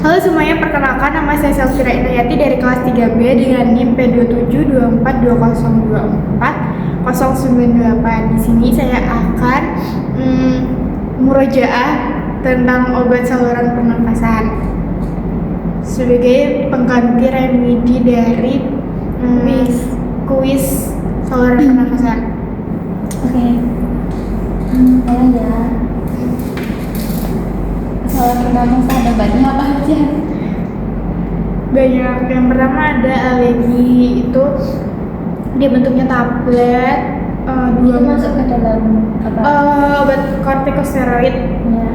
Halo semuanya, perkenalkan nama saya Selvira Indayati dari kelas 3B dengan NIM P27242024 Di sini saya akan murojaah tentang obat saluran pernafasan sebagai pengganti remedi dari kuis saluran pernafasan. Oke. Ya. Saluran pernafasan ada banyak apa aja? Banyak. Yang pertama ada alergi, itu dia bentuknya tablet. Itu masuk ke dalam apa? Obat kortikosteroid. Ya.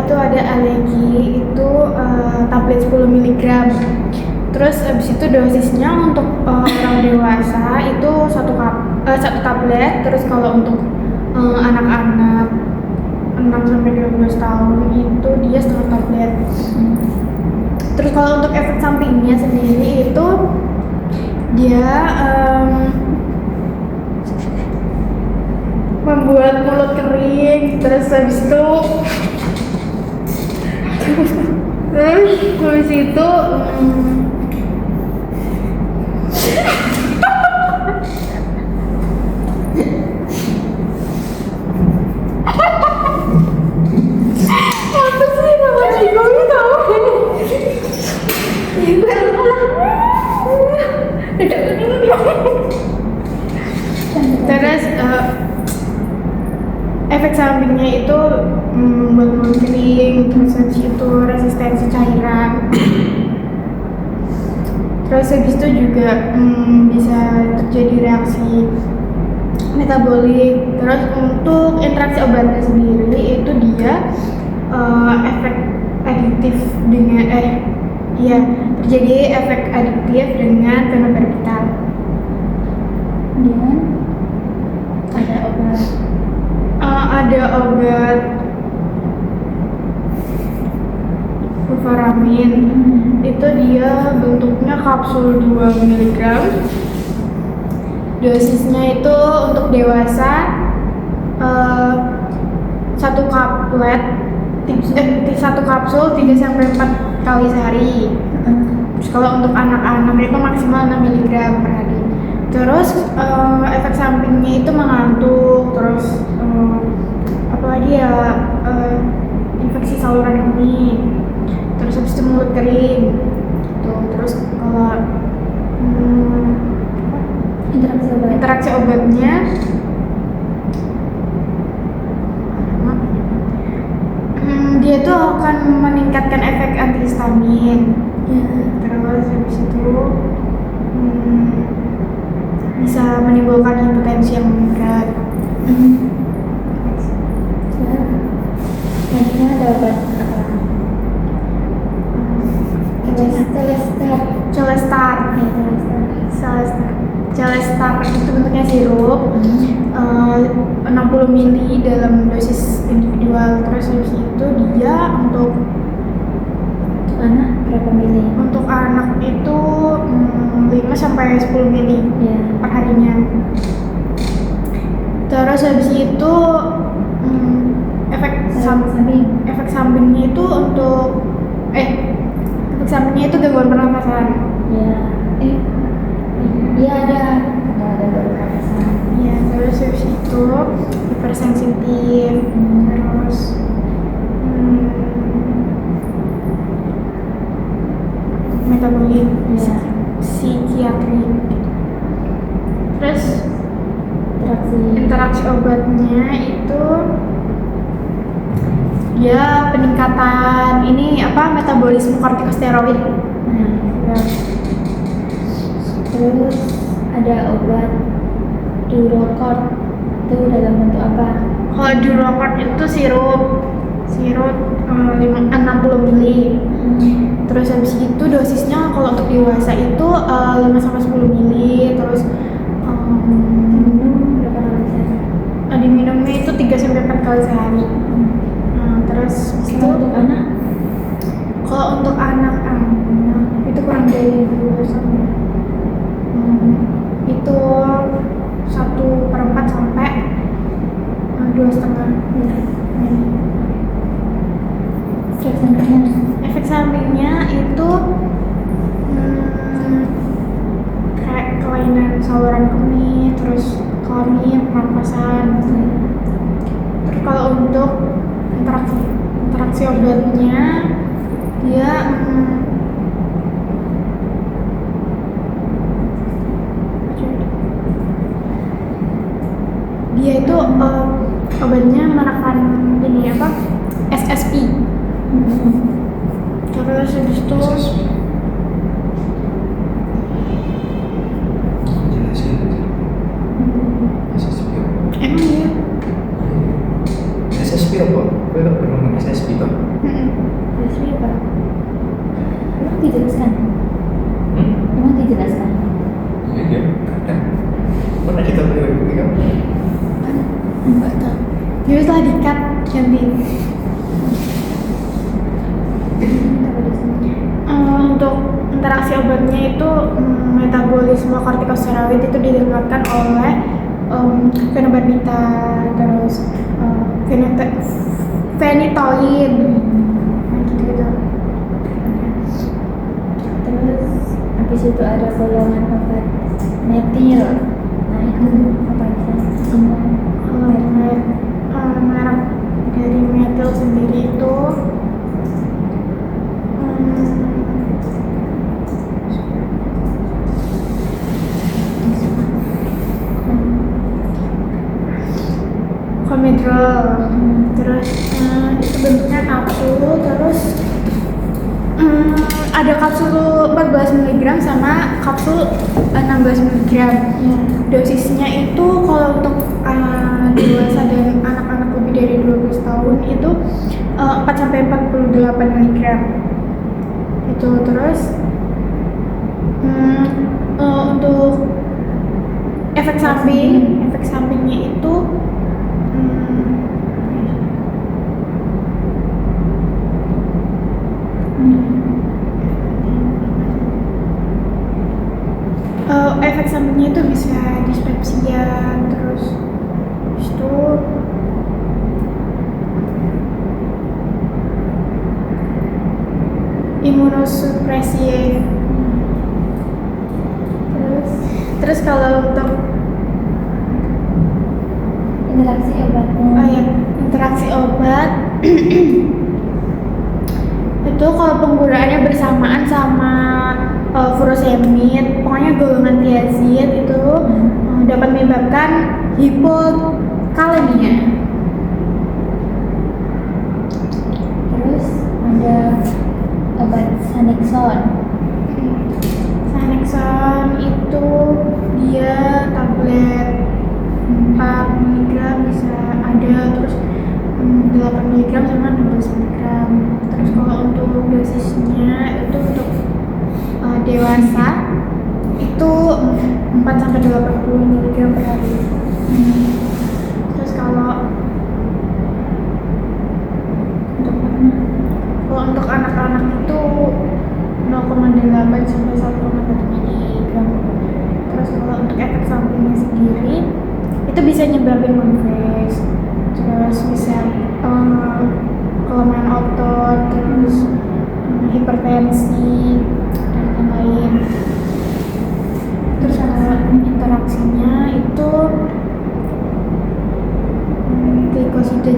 Itu ada alergi, itu tablet 10 mg. Terus habis itu dosisnya untuk orang dewasa itu satu tablet. Terus kalau untuk anak-anak 6-12 tahun itu dia setengah tablet. Terus kalau untuk efek sampingnya sendiri itu dia membuat mulut kering. Terus habis itu terus efek sampingnya itu buat mulut kering, terus habis itu resistensi cairan. Terus habis itu juga bisa terjadi reaksi metabolik. Terus untuk interaksi obatnya sendiri itu dia efek adiktif dengan terjadi efek adiktif dengan fenobarbital. Kemudian ada obat bufaramin. Itu dia bentuknya kapsul 2 mg. Dosisnya itu untuk dewasa satu kapsul 3-4 kali sehari. Terus kalau untuk anak-anak itu maksimal 6 mg per hari. Terus efek sampingnya itu mengantuk, terus apalagi ya, infeksi saluran kemih, terus habis itu mulut kering tuh. Terus kalau interaksi obatnya dia tuh akan meningkatkan efek antihistamin. Terus habis itu bisa menimbulkan hipotensi yang berat. Selanjutnya ada obat apa? Celestar itu bentuknya sirup, 60 ml dalam dosis individual. Terus habis itu dia untuk anak berapa mili? Untuk anak itu 5-10 ml per harinya. Terus habis itu efek sampingnya itu gangguan pernafasan. Ada pernafasan. Terus habis itu hipersensitif. Terus metabolik, psikiatrik. Terus interaksi obatnya itu dia peningkatan metabolisme kortikosteroid. Terus ada obat Durocort, itu dalam bentuk apa? Kalau Durocort itu sirup 60 ml. Terus habis itu dosisnya kalau untuk dewasa itu 5-10 ml. Terus Minum berapa kali sehari? diminumnya itu 3-4 kali sehari. Terus itu untuk anak? Kalau untuk anak-anak itu kurang dari 2 sampai itu 1/4 sampai 2,5. Efek sampingnya itu SSB. Jelasin aja. SSB apa? emang ya. SSB apa? Gue gak pernah ngomong SSB toh. Terus apa? Emang dijelaskan? Hmm? Emang dijelaskan? Iya, ada. Pernah kita beli kan? Ada. Enggak tahu. Jadi setelah di-cut ganti. Kita pada sini. Untuk interaksi obatnya itu metabolisme kortikosteroid itu didapatkan oleh fenobarbital, terus phenytoin, gitu-gitu. Terus habis itu ada golongan obat metil. Nah itu apa aja? Semua. Kalau merek dari metil sendiri itu Comedrol, terus itu bentuknya kapsul, terus ada kapsul 14 mg sama kapsul 16 mg. Dosisnya itu kalau untuk dewasa dan anak-anak lebih dari 12 tahun itu 4 sampai 48 mg. Itu terus untuk efek sampingnya itu efek sampingnya itu bisa dispepsia, terus habis itu imunosupresif. Terus kalau untuk Interaksi obatnya. interaksi obat itu kalau penggunaannya bersamaan sama furosemid, pokoknya golongan thiazid itu dapat menyebabkan hipokalemia. Terus ada obat Sanexon. Sanexon itu dia tablet 4 mg bisa ada, terus 8 mg sama 16 mg. Terus kalau untuk dosisnya itu untuk dewasa itu 4 sampai 80 mg per hari. Terus kalau untuk anak-anak itu 0,8 sampai 1,1 mg. Terus kalau untuk efek sampingnya sendiri itu bisa nyebabin mood face, terus bisa kelemahan otot, terus hipertensi dan lain-lain. Terus kalau interaksinya itu glikosida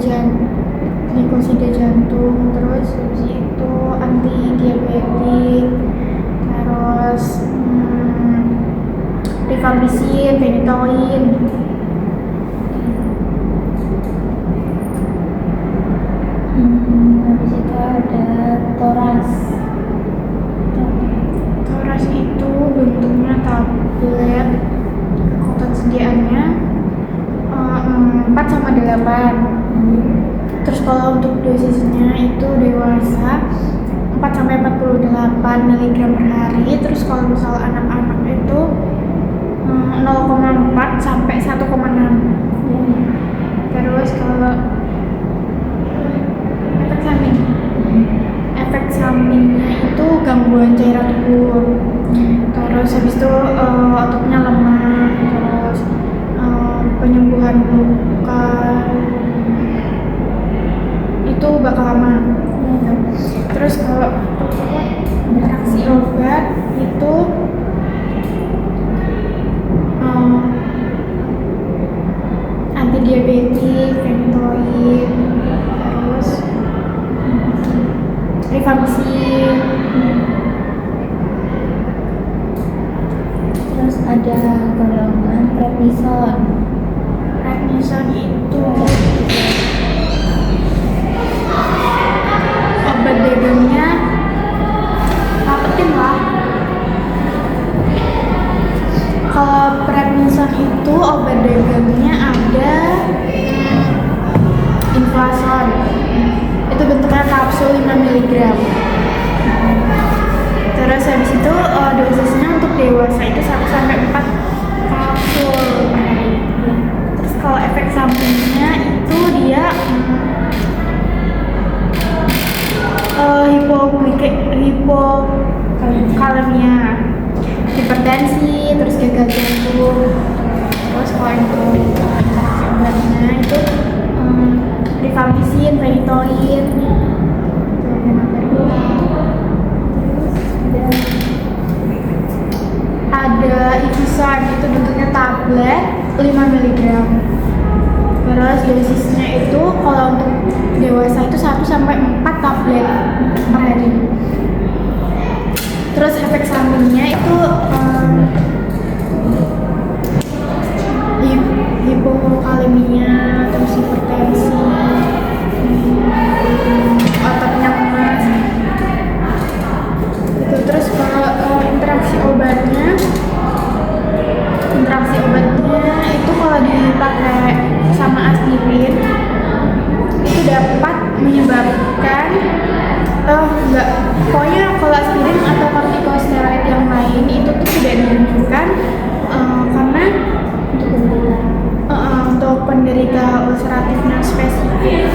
jantung, terus habis itu anti diabetik, terus rifampicin, phenytoin. Habis itu ada Toras. Toras itu bentuknya tablet, ketersediaannya 4 sama 8. Terus kalau untuk dosisnya itu dewasa 4 sampai 48 mg per hari. Terus kalau misal anak-anak itu 0,4 sampai 1,6. Terus kalau efek sampingnya itu gangguan cairan tubuh, terus habis itu ototnya lemah, terus penyembuhan luka itu bakal lama. Terus kalau interaksi obat itu anti diabetik, phenytoin, terus rifampicin. Terus ada golongan prednison. Prednison itu obat dagangnya dewasa itu 1 sampai 4 kapsul per hari. Terus kalau efek sampingnya itu dia hipokalemia, hipertensi, terus gagal jantung. Terus kalau untuk interaksi obatnya itu rifampicin, phenytoin, terus ada Ivisan, itu bentuknya tablet 5 mg. Terus dosisnya itu kalau untuk dewasa itu 1 sampai 4 tablet per hari. Terus efek sampingnya itu hipokalemia, terus hipertensi, otaknya lemas. Itu terus kalau interaksi obatnya itu kalau dipakai sama aspirin itu dapat menyebabkan pokoknya kalau aspirin atau kortikosteroid yang lain itu tuh tidak dianjurkan karena untuk penderita ulceratif non spesifik.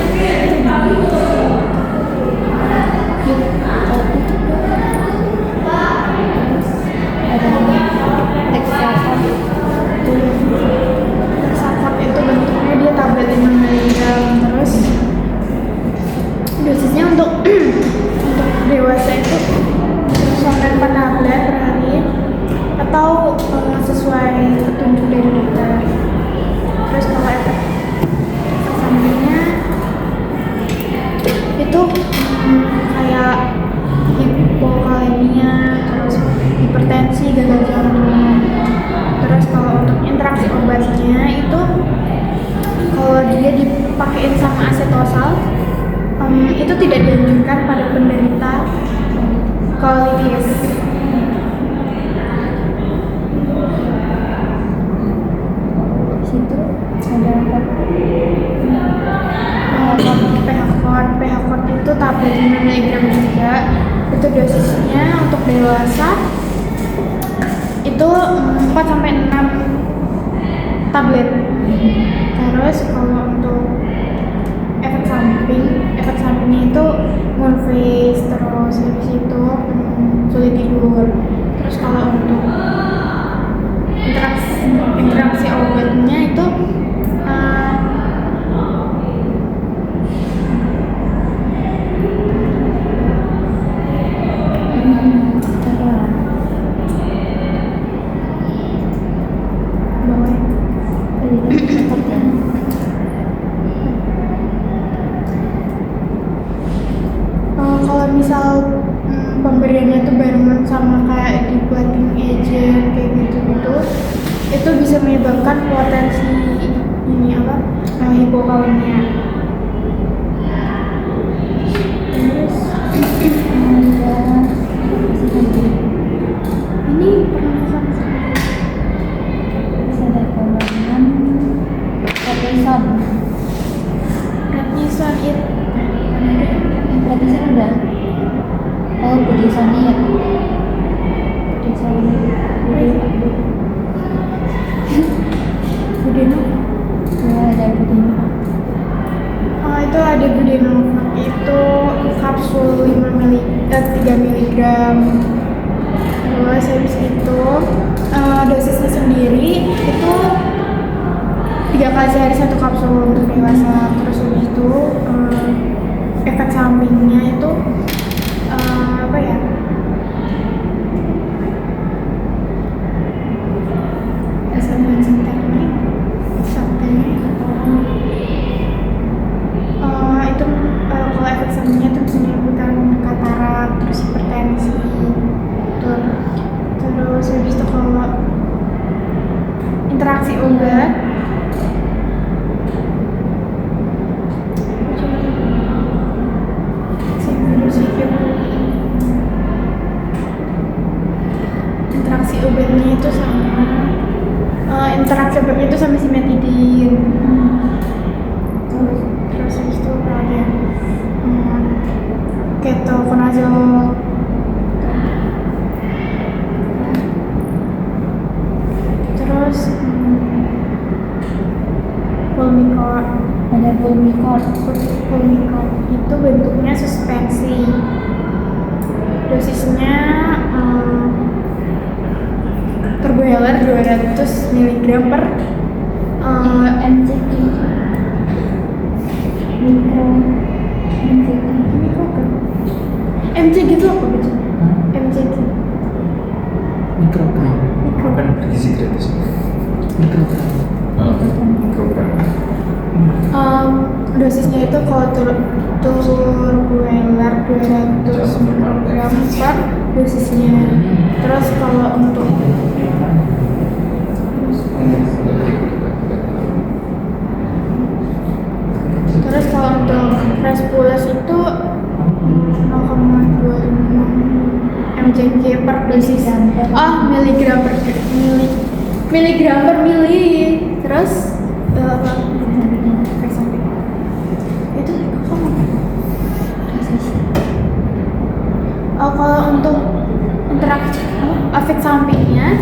Lexapro itu bentuknya dia tablet 5 mg. Terus dosisnya untuk dewasa itu 1 sampai 4 tablet per hari atau sesuai petunjuk dari dokter. Terus kalau efek sampingnya itu kayak hipokalemia, terus hipertensi, gagal jantung. Terus kalau untuk interaksi obatnya itu kalau dia dipakein sama asetosal itu tidak dianjurkan pada penderita colitis. Situ ada apa? PH-Cort itu tablet 5 mg juga. Itu dosisnya untuk dewasa itu 4 sampai 6 tablet. Terus kalau untuk efek sampingnya itu mood face, terus habis itu sulit tidur. Terus kalau untuk interaksi obatnya itu kalau misal pemberiannya itu barengan sama kayak di plating agent kayak gitu itu bisa menyebabkan potensi hipokalemia. Terus ini pernafasan Ada pembangunan Prednison itu Prednison udah. Oh, budesonide. Budeno. Ya, ada budino. Itu ada Budenovac itu kapsul 3 mg. Terus habis itu dosisnya sendiri itu 3 kali sehari 1 kapsul untuk dewasa. Terus habis itu efek sampingnya itu itu kalau efek sampingnya itu bisa menimbulkan katarak, terus hipertensi, terus habis itu kalau interaksi obat interaksi obatnya itu sama simetidin. Terus habis itu apa lagi ya? Ketoconazole. dosisnya Turbohealer 200 mg per MCG mikro MCG mikrogram. MCG itu apa gitu? MCG Mikrogram. mikrogram. Kan bergizi gratis. Mikrogram. Mikrogram. Dosisnya itu kalau Turbohealer 200 mg per dosisnya. Terus kalau untuk Respules itu 0,25 mcg per dosis. Miligram per mili. Terus efek samping itu kalau untuk interaksi efek sampingnya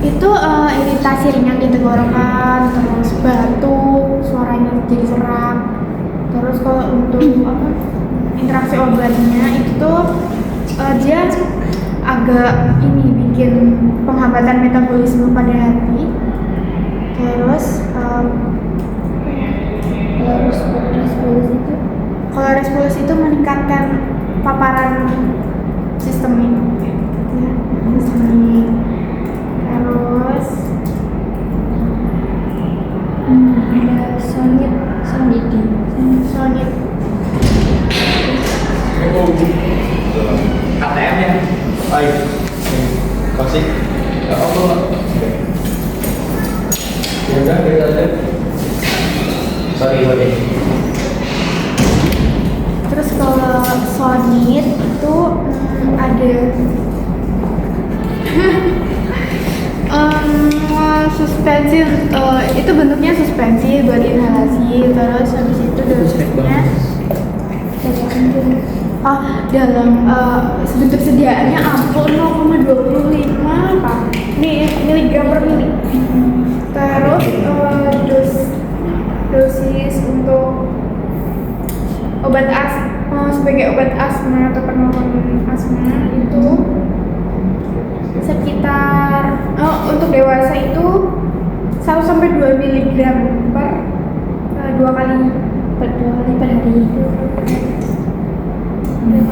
itu iritasi ringan di tenggorokan, terus batuk, suaranya jadi serak. Terus kalau untuk interaksi obatnya itu tuh dia agak bikin penghambatan metabolisme pada hati. Terus kalau Respules itu meningkatkan paparan sistemik, ya, sistemik. Terus ada sonit. ATM ya? Ayo. Kasih. Ya Allah. Ya udah, kita aja. Sorry, boleh. Terus kalau sonit itu ada suspensi, itu bentuknya suspensi buat inhalasi. Terus habis itu dosisnya dalam bentuk sediaannya ampul 0,25 apa miligram per mili. Terus dosis untuk obat sebagai obat asma atau penurun asma itu sekitar untuk dewasa itu 1 sampai 2 mg per 2 kali per hari. 2 kali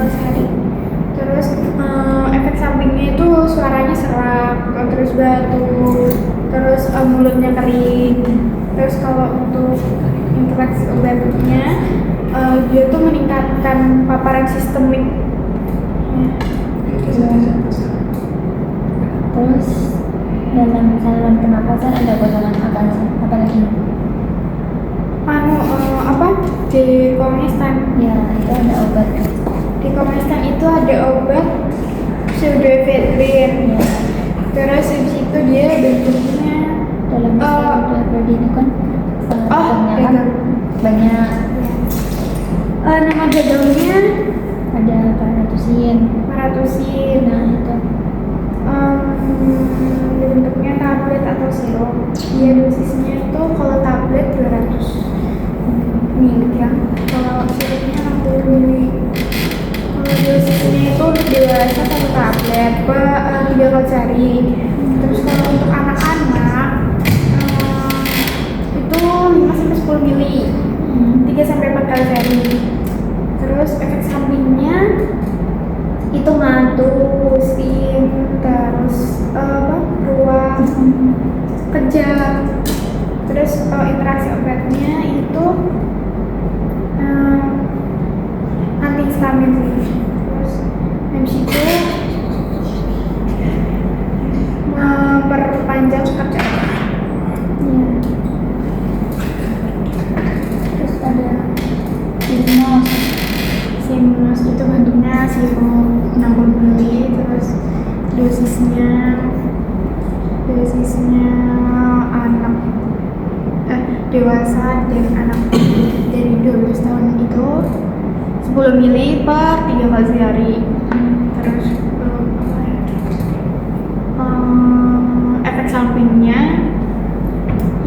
sehari. Terus efek sampingnya itu suaranya serak, terus batuk, terus mulutnya kering. Terus kalau untuk interaksi obatnya dia tuh meningkatkan paparan sistemik. Terus dalam saluran pernapasan ada golongan apa lagi? Dekomestan. Ya, itu ada obat. Dekomestan itu ada obat pseudoephedrine. Ya, Terus habis itu dia bentuknya dalam pseudoephedrine ini kan gagal. banyak Nama gagalnya ada paratusin. Paratusin. Nah, itu Bentuknya tablet atau sirup. Dia dosisnya itu kalau tablet 200 mg, kalau sirupnya 60 ml. Kalau dosisnya itu untuk dewasa 1 tablet 3 kali sehari. Terus kalau untuk anak-anak itu 5 sampai 10 ml 3 sampai 4 kali sehari. Terus efek sampingnya itu ngantuk, pusing, terus ruang, kejang. Terus interaksi obatnya itu antihistamin sih. Terus habis itu memperpanjang kerja. Ya. Terus ada Simnos itu bentuknya sirup 60 ml. Terus dosisnya anak dewasa dan anak dari 12 tahun itu 10 ml per 3 kali sehari. Terus efek sampingnya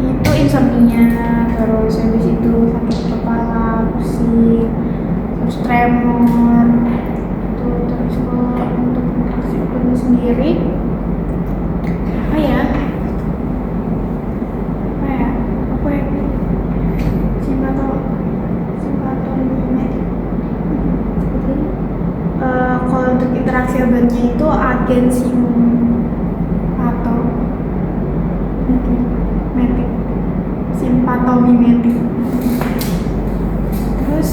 itu insomnia, terus habis itu sakit kepala, pusing, terus tremor. Terus kalau untuk obatnya itu agen simpatomimetik, simpatomimetik. Terus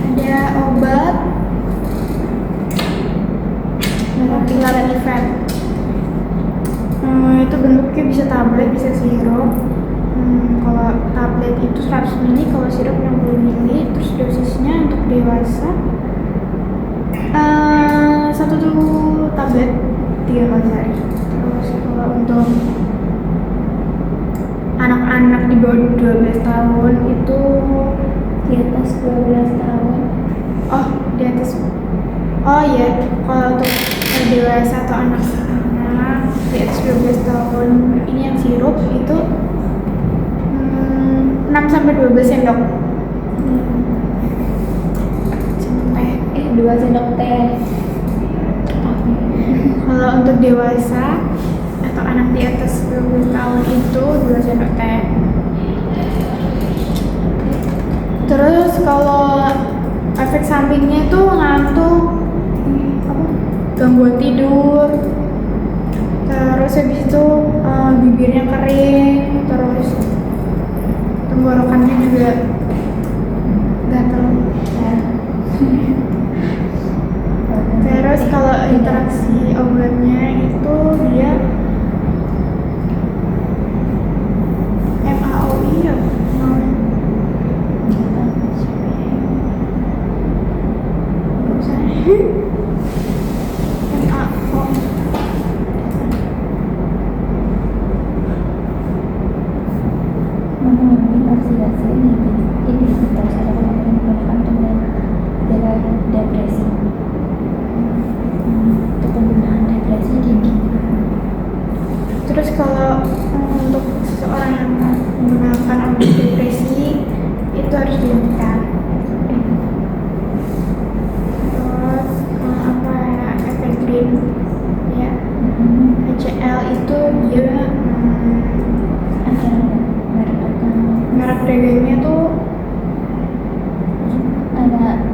ada obat Rilafit. Itu bentuknya bisa tablet, bisa sirup. Kalau tablet itu 100 ml, kalau sirup 60 ml. Terus dosisnya untuk dewasa satu tablet 3 kali sehari. Terus kalau untuk anak-anak di bawah 12 tahun itu Di atas 12 tahun. oh di atas, oh iya, kalau untuk dewasa atau anak-anak di atas 12 tahun ini yang sirup itu 6-12 sendok teh. 2 sendok teh. Kalau untuk dewasa atau anak di atas 12 tahun itu 2 sendok teh. Terus kalau efek sampingnya itu ngantuk, gangguan tidur, terus habis itu bibirnya kering, terus tenggorokannya juga gatel. Terus kalau interaksi obatnya itu dia MAOI ya, Mengurangi oksidasi inhibitor secara menggunakan dengan depresi. Untuk penggunaan depresi gini. Terus kalau untuk seseorang yang menggunakan obat depresi itu harus dihentikan. Terus apa ya, efedrin ya, HCl itu dia Ada merek atau merek dagangnya tuh ada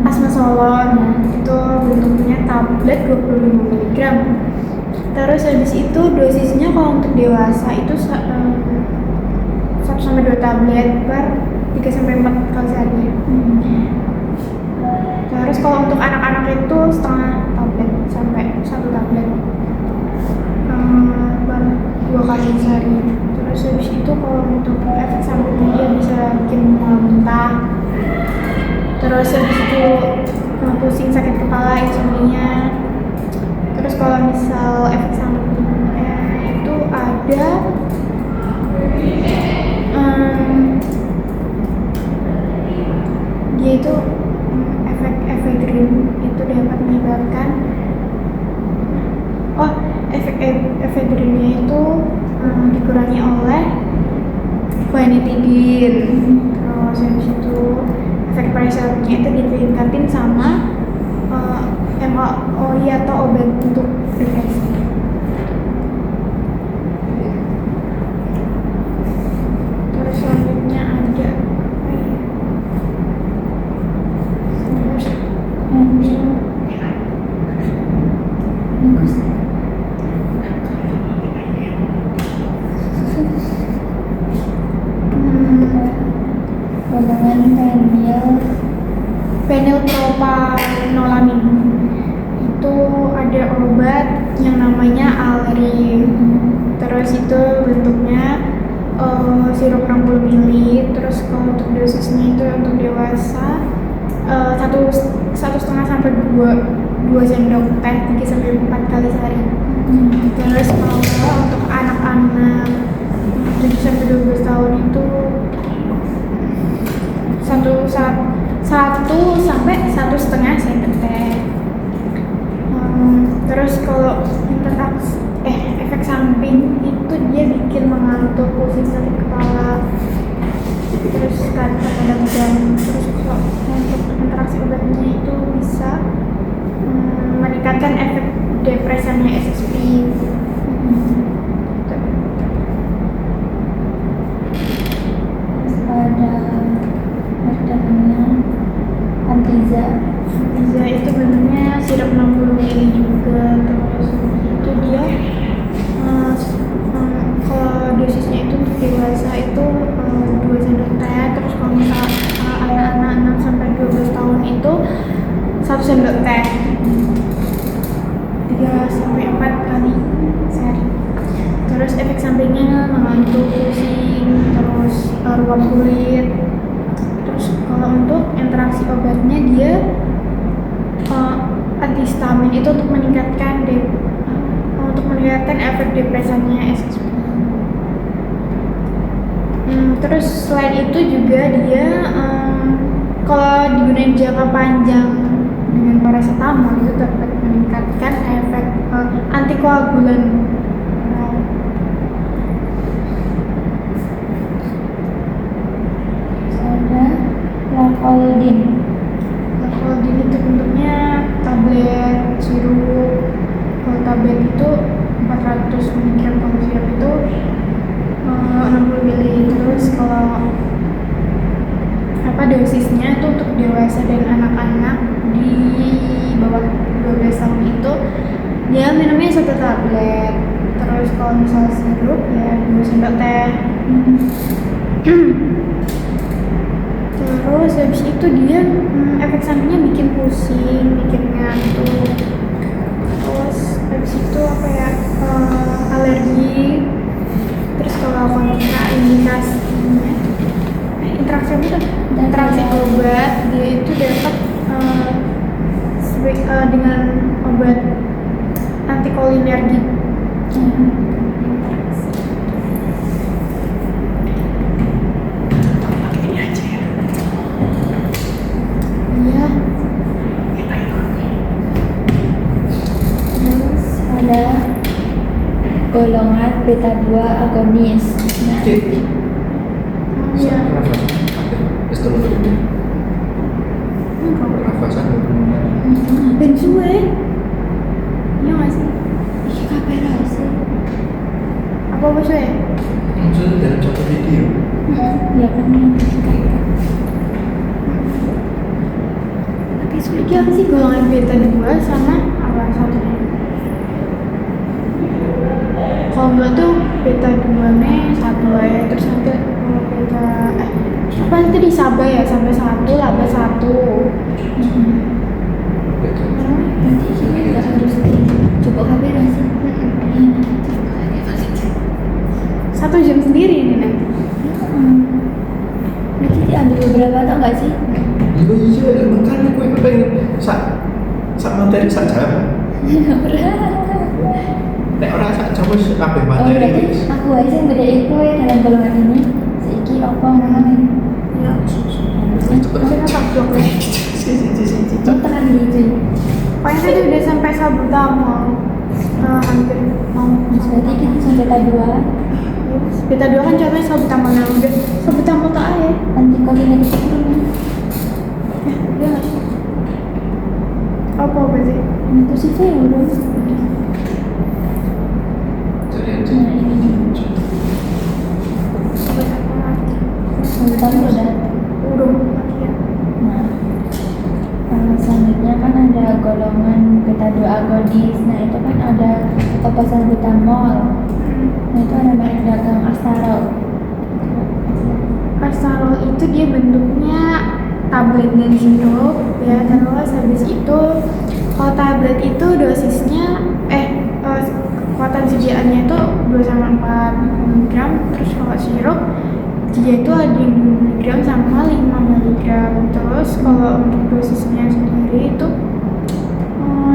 Asmasolon. Itu bentuknya tablet 25 mg. Terus habis itu dosisnya kalau untuk dewasa itu 1-2 tablet per 3-4 kali sehari. Terus kalau untuk anak-anak itu setengah tablet sampai 1 tablet per 2 kali sehari. Terus habis itu kalau untuk efek sampingnya dia bisa bikin muntah. Terus habis itu pusing, sakit kepala, insomnia. Terus kalau misal efek sampingnya itu ada dia itu efek efedrin itu dapat menyebabkan efek efedrinnya itu dikurangi oleh quinidin. Terus habis itu efek pressure-nya itu ditingkatin sama MAOI atau obat untuk depresi. Terus selanjutnya ada bagus. Golongan fenilpropanolamin itu ada obat yang namanya Alri. Terus itu bentuknya sirup 60 ml. Terus kalau untuk dosisnya itu untuk dewasa 1,5 sampai 2 sendok teh 3-4 kali sehari. Terus kalau untuk anak-anak 7-12 tahun itu 1 sampai 1,5 sendok teh. Terus kalau efek samping itu dia bikin mengantuk, pusing, sakit kepala, terus kadang-kadang jantung. Terus kalau untuk interaksi obatnya itu bisa meningkatkan efek depresannya SSP. Terus ada namanya Antiza. Bisa itu bentuknya sirup 60 ml juga. Terus itu dia kalau dosisnya itu untuk dewasa itu 2 sendok teh. Terus kalau misal anak-anak 6 sampai 12 tahun itu 1 sendok teh 3 sampai 4 kali sehari. Terus efek sampingnya mengantuk, pusing, terus ruam kulit. Terus kalau untuk interaksi obatnya dia antihistamin itu untuk meningkatkan efek depresannya SSP. Terus selain itu juga dia kalau digunakan jangka panjang dengan paracetamol itu dapat meningkatkan efek antikoagulan. Ada Lafoldin. Lafoldin itu bentuknya tablet sirup. Kalau tablet itu 400 mg, kalau sirup itu 60 ml. Terus kalau dosisnya itu untuk dewasa dan anak-anak di bawah 12 tahun itu dia minumnya 1 tablet. Terus kalau misal sirup ya 2 sendok teh. Terus habis itu dia efek sampingnya bikin pusing, bikin ngantuk. Terus habis itu alergi. Terus kalau kontraindikasinya interaksi obat dia itu dapat dengan obat antikolinergik. Iya. Terus ada golongan beta 2 agonis. Nah, Iya. Pernafasan ada pernafasan Benzue. Iya nggak sih? iki kamera sih. Apa maksudnya? maksudnya dalam satu video Ya kan ini. Tapi sulitnya apa sih golongan beta 2 sama apa satunya? Kalau enggak tuh beta 2 nya 1 ya, terus nanti beta apa nanti disabah ya, sampai 1, laba 1. Nanti kita nggak harus coba kamera sih. 1 jam sendiri ini nanti. Nanti diambil beberapa atau enggak sih? iya makanya gue pengen sak materi sak jam nek ora sak jam wis kabeh Oh materi berarti wis aku aja yang beda itu dalam golongan ini. Seiki apa namanya? Ya. cepet Maksudnya tak blok ya. Tekan gitu. Pokoknya tadi udah sampai salbutamol. Hampir mau. Berarti kita sampai beta 2 Beta 2 kan contohnya salbutamol, yang udah salbutamol tak aja. antikolinergik itu kan. Udah nggak sih? Apa sih? Itu sih saya udah. jadi aja Nah ini. Obat apa lagi? Sebentar udah. Udah lagi ya. Nah, selanjutnya kan ada golongan beta 2 agonis. Nah itu kan ada salbutamol. Nah itu ada merek dagang Astarol. Astarol itu dia bentuknya tablet dan sirup ya. Terus habis itu kalau tablet itu dosisnya kekuatan sediaannya itu 2 sampai 4 mg. Terus kalau sirup dia itu ada 2 mg sama 5 mg. Terus kalau untuk dosisnya sendiri itu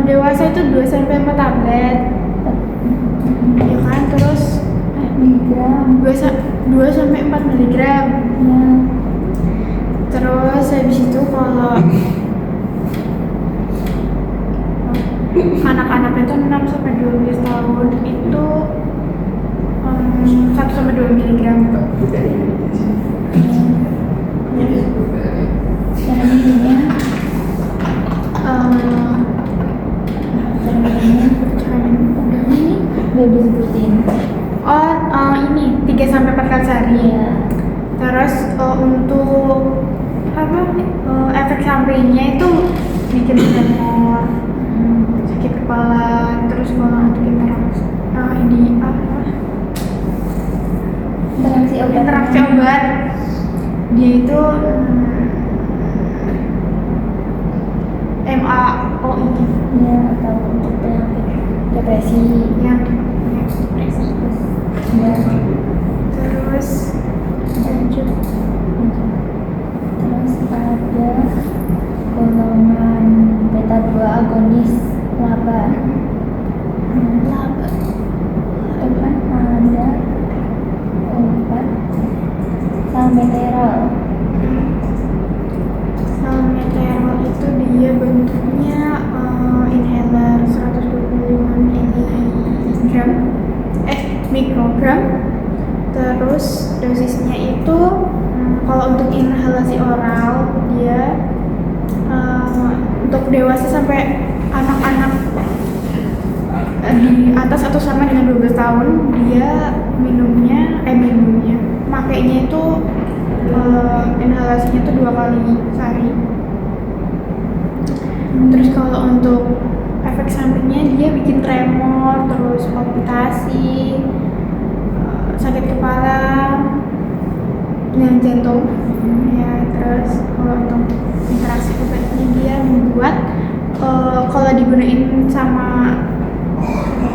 dewasa itu 2 sampai 4 tablet ya kan. Terus Miligram. 2 sampai 4 mg. Ya. Terus habis itu kalau anak-anak itu 6 sampai 12 tahun itu 1 sampai 2 mg. Selanjutnya Udah ini udah disebutin. ini 3 sampai 4 kali sehari. Iya. Terus untuk efek sampingnya itu obat. Dia itu MAOI Ya, atau untuk penyakit depresi. yang depresi. Ya, Terus lanjut. Terus ada golongan beta 2 agonis laba. laba. Itu kan ada obat salmeterol. Salmeterol itu dia bentuknya inhaler 125 mikrogram. Terus dosisnya itu kalau untuk inhalasi oral dia untuk dewasa sampai anak-anak di atas atau sama dengan 12 tahun dia makainya itu inhalasinya itu 2 kali sehari. Terus kalau untuk efek sampingnya dia bikin tremor, terus palpitasi, sakit kepala, dan jantung. Ya, terus kalau untuk interaksi obatnya dia membuat kalau digunain sama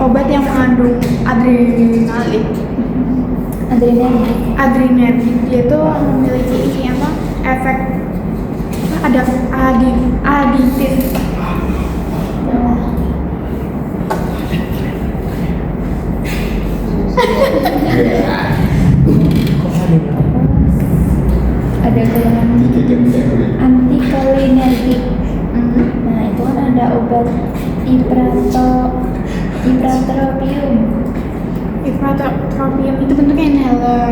obat yang mengandung adrenalin, dia tuh memiliki efek aditif. Ada golongan antikolinergik. Nah, itu kan ada obat Ipratropium itu bentuknya inhaler.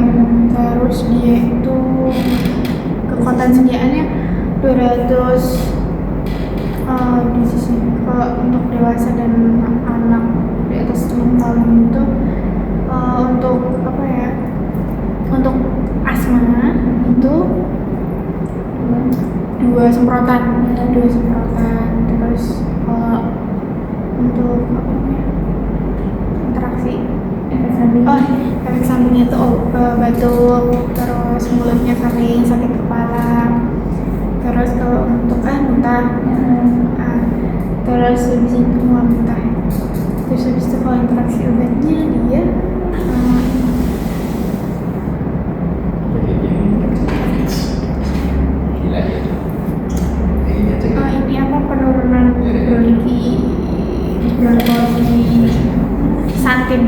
Terus dia itu kekuatan sediaannya 200 dosis. Kalau untuk dewasa dan anak di atas 6 tahun itu untuk untuk asma itu 2 semprotan. Terus untuk interaksi efek sampingnya itu batuk, terus mulutnya kering, sakit kepala, terus kalau untuk muntah, terus habis itu muntah. Terus habis itu kalau interaksi obatnya dia ini penurunan glukosi santin.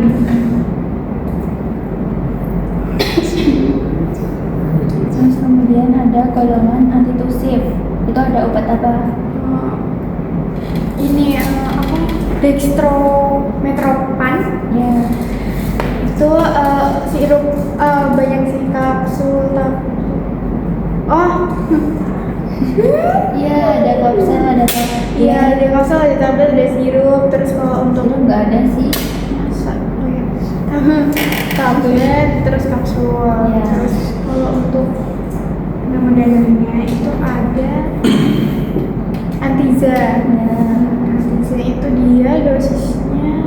Terus kemudian ada golongan antitusif. Itu ada obat apa? Ini dextrometropan. Ya. Itu sirup banyak sih, kapsul. Iya, ada kapsul, ada tablet. Iya, ada kapsul, ada tablet, ada sirup. Terus kalau untuk Itu nggak ada sih. tablet, terus kapsul. Iya. Terus kalau untuk nama dalamnya itu ada Antiza. Antiza itu dia dosisnya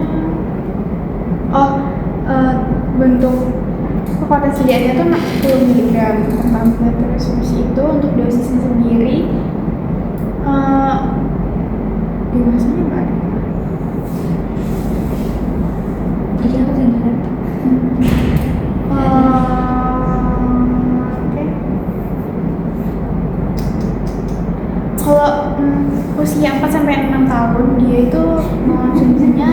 bentuk kekuatan sediaannya tuh 10 mg per tablet. Terus habis itu untuk dosisnya sendiri dewasanya nggak ada. Iya, aku dengar. Oke. Kalau usia 4 sampai 6 tahun dia itu mengonsumsinya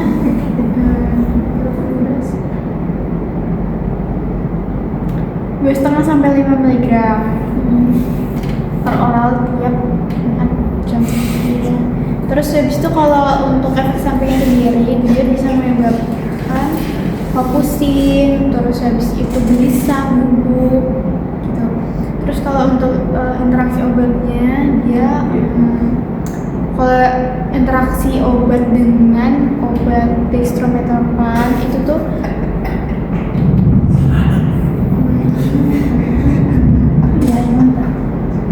2,5 sampai 5 mg per oral tiap 4 jam. Terus habis itu kalau untuk efek sampingnya sendiri dia bisa menyebabkan pusing, terus habis itu gelisah, gugup gitu. Terus kalau untuk interaksi obatnya dia kalau interaksi obat dengan obat dextrometropan itu tuh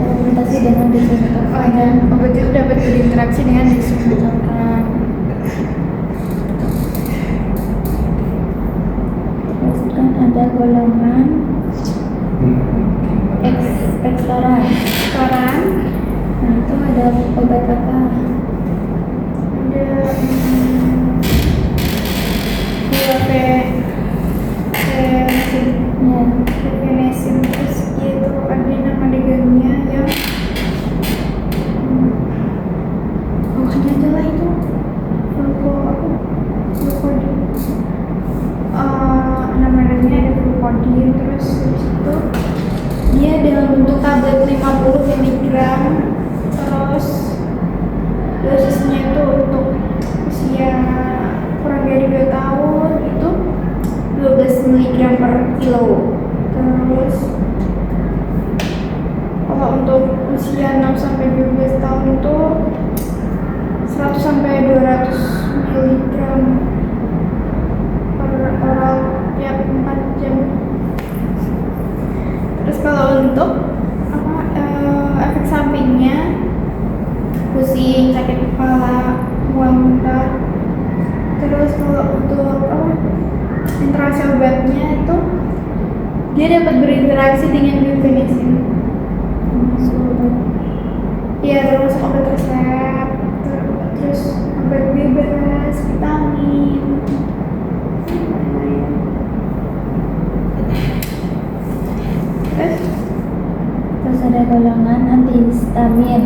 Fermentasi dengan dextrometropan. obat itu dapat berinteraksi dengan dextrometropan. Terus kan ada golongan 50 miligram. Terus dosisnya itu untuk usia kurang dari 2 tahun itu 12 miligram per kilo. Terus kalau untuk usia 6 sampai 12 tahun itu 100 sampai 200 miligram per oral tiap 4 jam. Terus kalau untuk efek sampingnya pusing, sakit kepala, mual muntah. Terus kalau untuk interaksi obatnya itu dia dapat berinteraksi dengan guaifenesin. Iya, terus obat resep, terus obat bebas, vitamin. Terus ada golongan antihistamin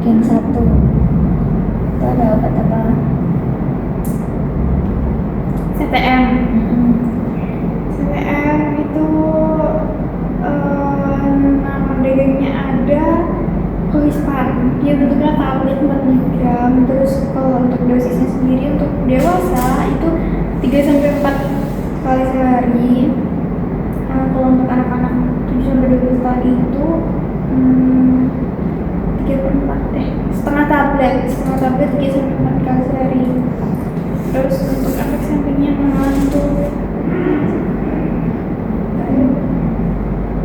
gen 1. Itu ada obat apa? CTM. CTM itu nama dagangnya ada Colispan. Dia bentuknya tablet 4 mg. Terus kalau untuk dosisnya sendiri untuk dewasa itu 3 sampai 4 kali sehari. Kalau untuk anak-anak 7 sampai 12 tahun itu 3/4 setengah tablet 3 sampai 4 kali sehari. Terus untuk efek sampingnya mengantuk,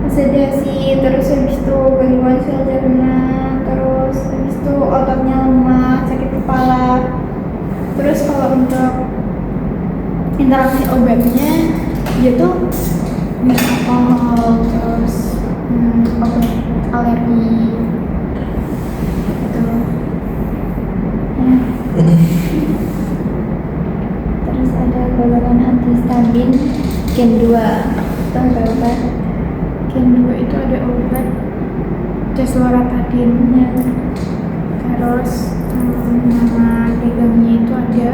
sedasi, terus habis itu gangguan sel cerna, terus habis itu ototnya lemah, sakit kepala. Terus kalau untuk interaksi obatnya dia tuh minum alkohol, terus obat alergi gitu. Terus ada golongan antihistamin gen 2. Itu ada obat. Gen 2 itu ada obat desloratadin. Terus nama pegangnya itu ada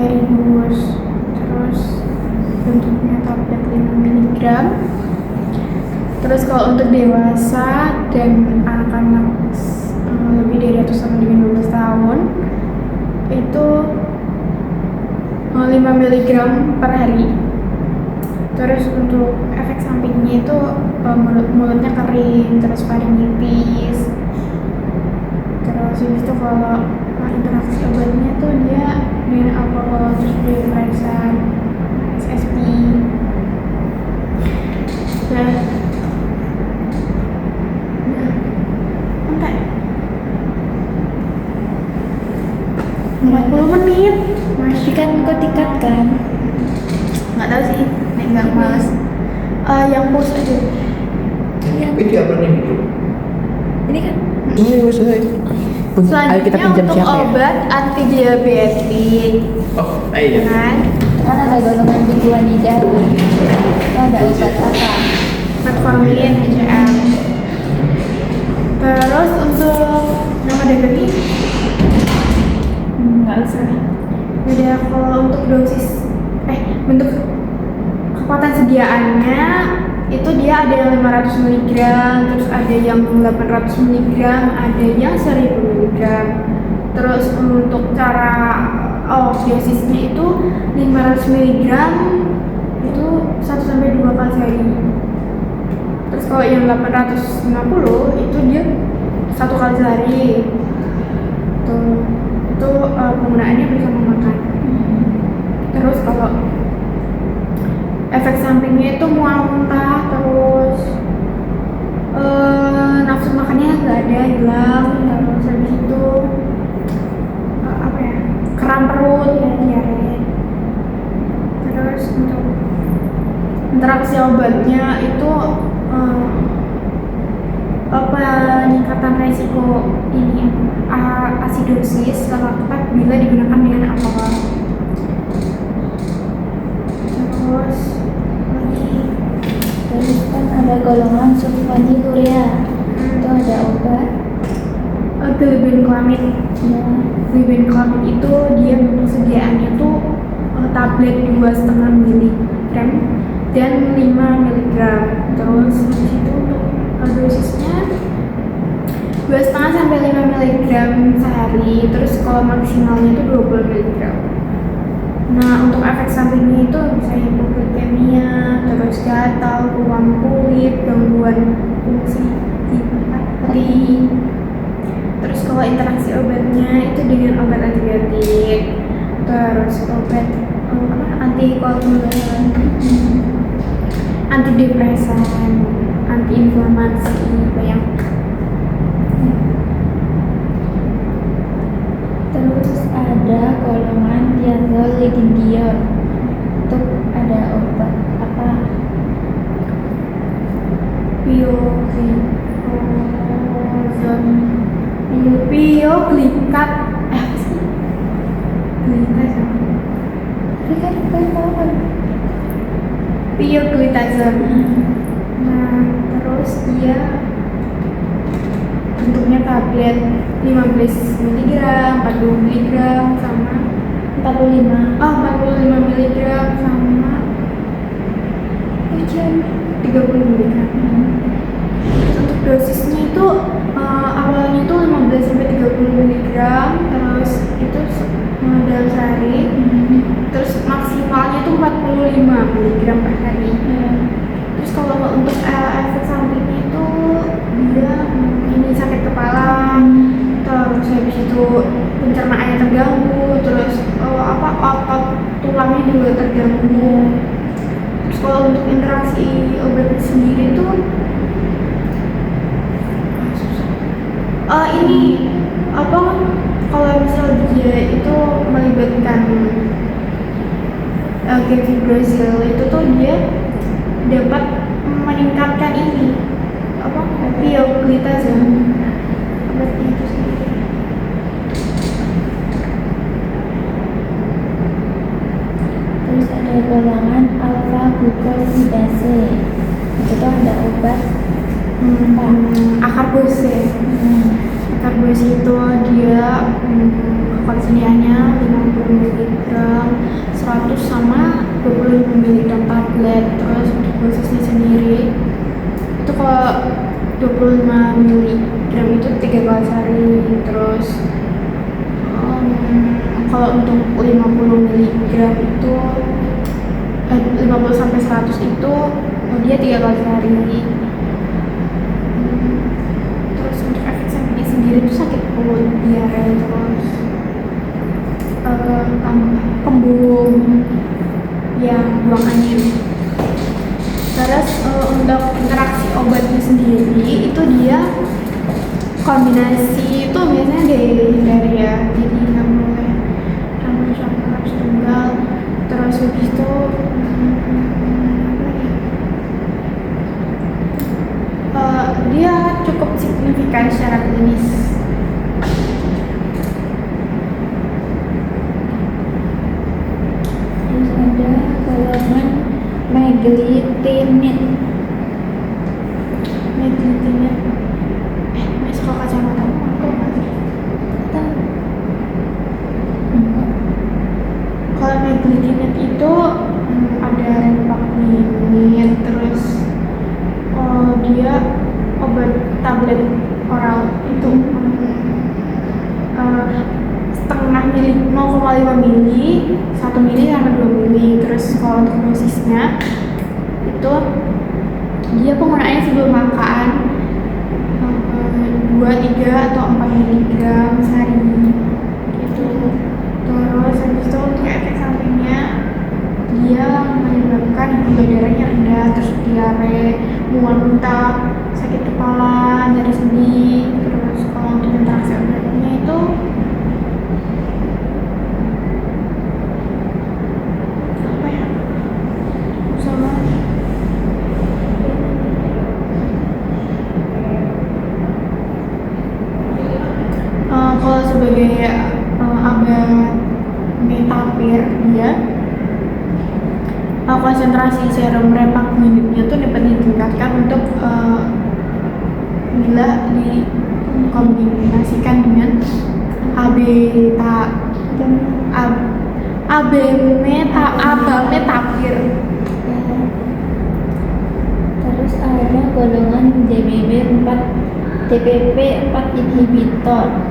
Eridus. Terus bentuknya tablet 5 mg. Terus kalau untuk dewasa dan anak-anak lebih dari atau sama dengan 12 tahun itu 5 mg per hari. Terus untuk efek sampingnya itu mulutnya kering, terus faringitis. Terus habis itu kalau interaksi obatnya tuh dia dengan alkohol, terus depresan, SSP. Dan sampai 40 menit masih Kan kok tiket kan? nggak tahu sih, nggak males. Yang post aja. Ini apa nih? Ini kan Ini maksudnya. Ayo kita Selanjutnya pinjam untuk siapa ya? obat anti diabetik, Oh, iya. kan? kan ada golongan guanida. Itu ada obat apa? Metformin, HCM. Terus untuk nama dagangnya nggak usah nih. Udah kalau untuk dosis bentuk kekuatan sediaannya itu dia ada yang 500 mg, terus ada yang 800 mg, ada yang 1000 mg. Terus untuk cara dosisnya itu 500 mg itu 1 sampai 2 kali sehari. Terus kalau yang 860 itu dia 1 kali sehari. Itu penggunaannya bersama makan. Terus kalau efek sampingnya itu mual muntah, terus nafsu makannya nggak ada, hilang. Terus habis itu kram perut, ya, diare. Terus untuk interaksi obatnya itu peningkatan resiko ini asidosis terdapat bila digunakan dengan alkohol. Terus kan ada golongan sulfonylurea. Itu ada obat. Glibenclamid. Ya. Glibenclamid itu dia bentuk sediaannya tuh tablet 2,5 mg dan 5 mg. Terus di situ untuk dosisnya 2,5 sampai 5 mg sehari, terus kalau maksimalnya itu 20 mg. Nah, untuk efek sampingnya itu bisa hipoglikemia, terus gatal, ruam kulit, gangguan fungsi hati. Terus kalau interaksi obatnya itu dengan obat antibiotik, terus obat antikoagulan, antidepresan, antiinflamasi, banyak. Terus ada golongan thiazolidinediol. Itu ada obat apa? Pioglicat, apa sih? Pioglitazone. Nah, terus dia bentuknya tablet 15 mg, 40 mg, sama 45. 45 mg sama 30 mg. Terus untuk dosisnya itu awalnya itu 15 sampai 30 mg, terus itu dalam sehari. Terus maksimalnya itu 45 mg per hari. Terus kalau untuk efek sampingnya itu dia ini sakit kepala, terus habis itu pencernaannya terganggu, terus otot tulangnya juga terganggu. Terus kalau untuk interaksi obat sendiri itu ini kalau misalnya dia itu melibatkan gevibrazil itu tuh dia dapat meningkatkan ini pioglitazone obatnya itu sendiri. Terus ada golongan alpha glucosidase. Itu tuh ada obat Akarbose. Akarbose itu dia ketersediaannya 50 mg, 100 sama 25 mg tablet. Terus untuk dosisnya sendiri itu kalau 25 mg itu 3 kali sehari. Terus kalau untuk 50 mg itu 50 sampai 100 itu dia 3 kali sehari. Terus untuk efek sampingnya sendiri itu sakit perut, diare, terus kembung, yang buang angin. Terus untuk interaksi obatnya sendiri itu dia kombinasi itu biasanya dari ya, jadi nggak boleh campur harus tunggal. Terus habis itu dia cukup signifikan secara klinis. Terus ada golongan meglitinid. Meglitinid. Masuk ke kacamata aku masih. Kalau meglitinid itu ada rempakninid, terus dia obat tablet oral itu setengah mili, 0,5 mili, 1 mili sama 2 mili. Terus kalau untuk dosisnya itu dia penggunaannya sebelum makan 2, 3 atau 4 mg sehari gitu. Terus habis itu untuk efek sampingnya dia menyebabkan gula darahnya rendah, terus diare, mual muntah, sakit kepala, nyeri sendi. Terus kalau untuk interaksi obatnya itu apa ya? Sama kalau sebagai obat metapir dia konsentrasi serum repagminidnya tuh dapat ditingkatkan untuk bila dikombinasikan dengan abemtapir. Terus ada golongan DBB 4 DPP 4 inhibitor.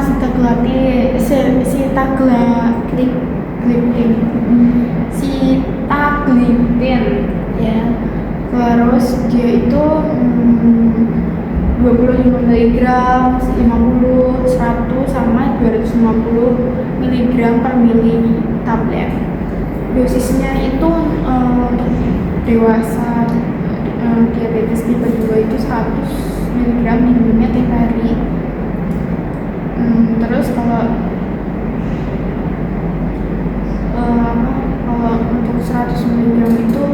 Sitagliptin. Sitagliptin. Ya. Terus dia itu 25 mg, 50, 100 sama 250 mg per mili tablet. Dosisnya itu untuk dewasa diabetes tipe 2 itu 100 mg minumnya tiap hari. Terus kalau untuk 100 mg itu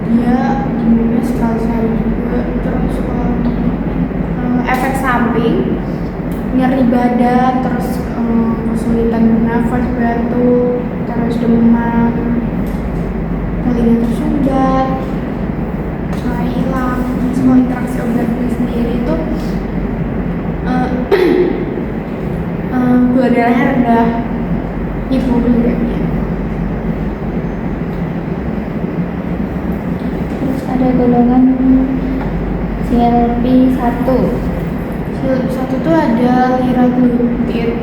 dia diminumnya sekali sehari juga. Terus kalau untuk efek samping nyeri badan, terus kesulitan bernafas, batuk, terus demam, telinga tersumbat, suara hilang. Semua interaksi obatnya sendiri itu gula darahnya rendah, hipoglikemia. Terus ada golongan CLP 1. CLP 1 itu ada liraglutid.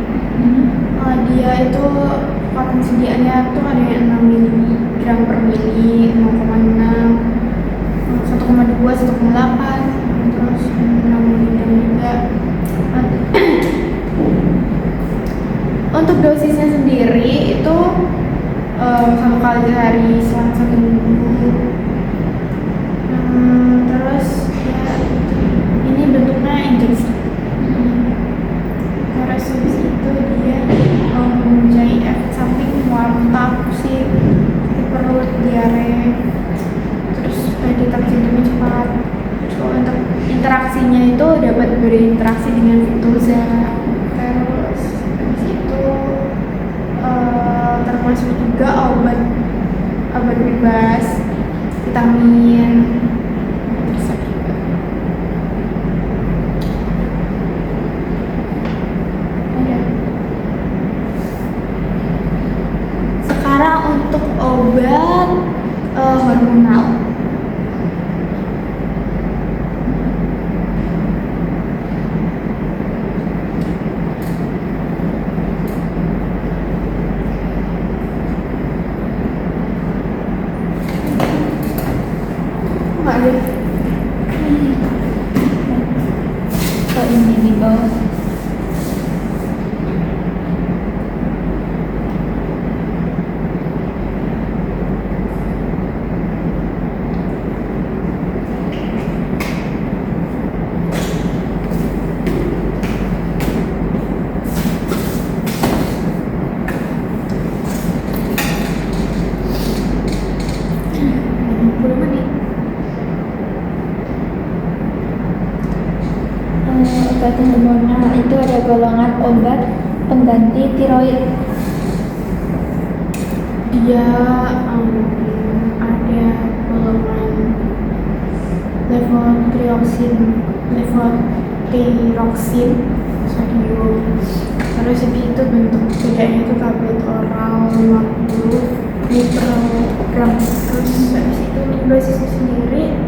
Dia itu potensi sediaannya tuh ada yang 6 mg per mili, 0,6, 1,2, 1,8, terus 6 mg juga. Untuk dosisnya sendiri itu 1 kali sehari selama 1 minggu. Terus ya, ini bentuknya injeksi. Terus habis itu dia mempunyai efek samping mual, muntah, pusing, sakit perut, diare. Terus deteksi jantung cepat. So, untuk interaksinya itu dapat berinteraksi dengan viktoza. Terus habis itu termasuk juga obat bebas, vitamin. Sekarang untuk obat hormonal. Nggak ada. Kok ini di bawah? Obat hormonal itu ada golongan obat pengganti tiroid. Dia ada golongan levothyroxine sodium. Terus itu bentuk bedanya itu tablet oral 50 mikrogram. Terus habis itu untuk dosisnya sendiri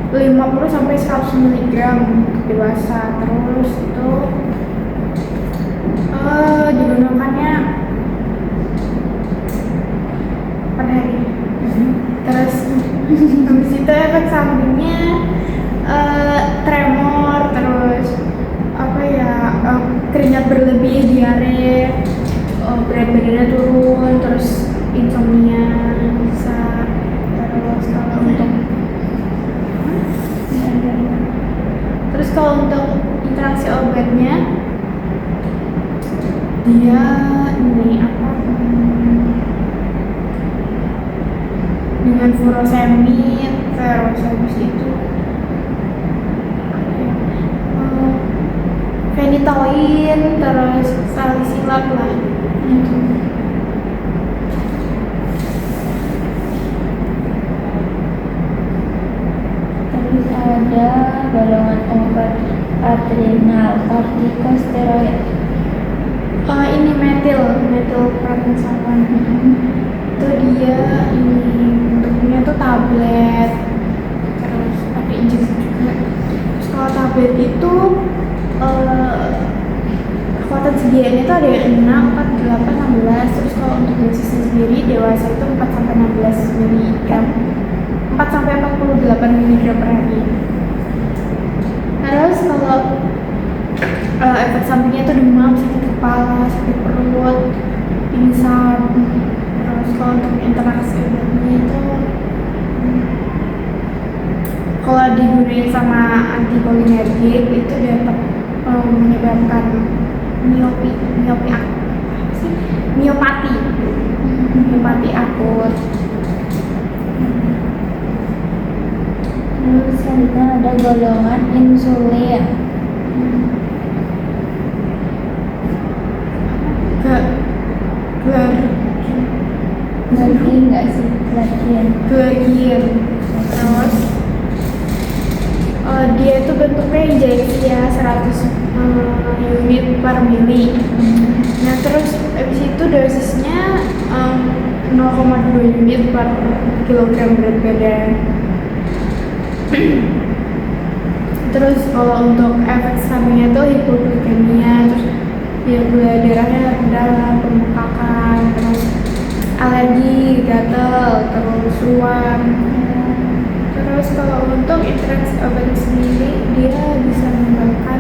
50 sampai 100 mg untuk dewasa. Terus itu digunakannya per hari. Terus habis itu efek sampingnya tremor, terus keringat berlebih, diare, berat badannya turun, terus insomnia bisa. Terus kalau untuk interaksi obatnya dia dengan furosemid. Terus habis itu phenytoin, terus salicilat lah gitu. Terus ada golongan obat adrenal kortikosteroid. Ini metilprednisolon. Itu dia bentuknya tuh tablet. tablet itu kekuatan sediaannya itu ada yang 6, 4, 8, 16. Terus kalau untuk dosisnya sendiri dewasa itu 4 sampai 16 mg, 4 sampai 48 mg per hari. Terus kalau efek sampingnya itu demam, sakit kepala, sakit perut, pingsan. Terus kalau untuk interaksi obatnya itu kalau digunain sama antikolinergik itu dapat menyebabkan miopati akut. Terus selanjutnya ada golongan insulin. Glargin nggak sih? Glargin. Terus dia itu bentuknya injeksi ya, 100 unit per mili. Nah terus habis itu dosisnya 0,2 unit per kilogram berat badan. Terus kalau untuk efek sampingnya tuh hipoglikemia, terus ya gula darahnya rendah, pembengkakan, terus alergi, gatal, terus ruam. Terus kalau untuk interaksi obat sendiri dia bisa menyebabkan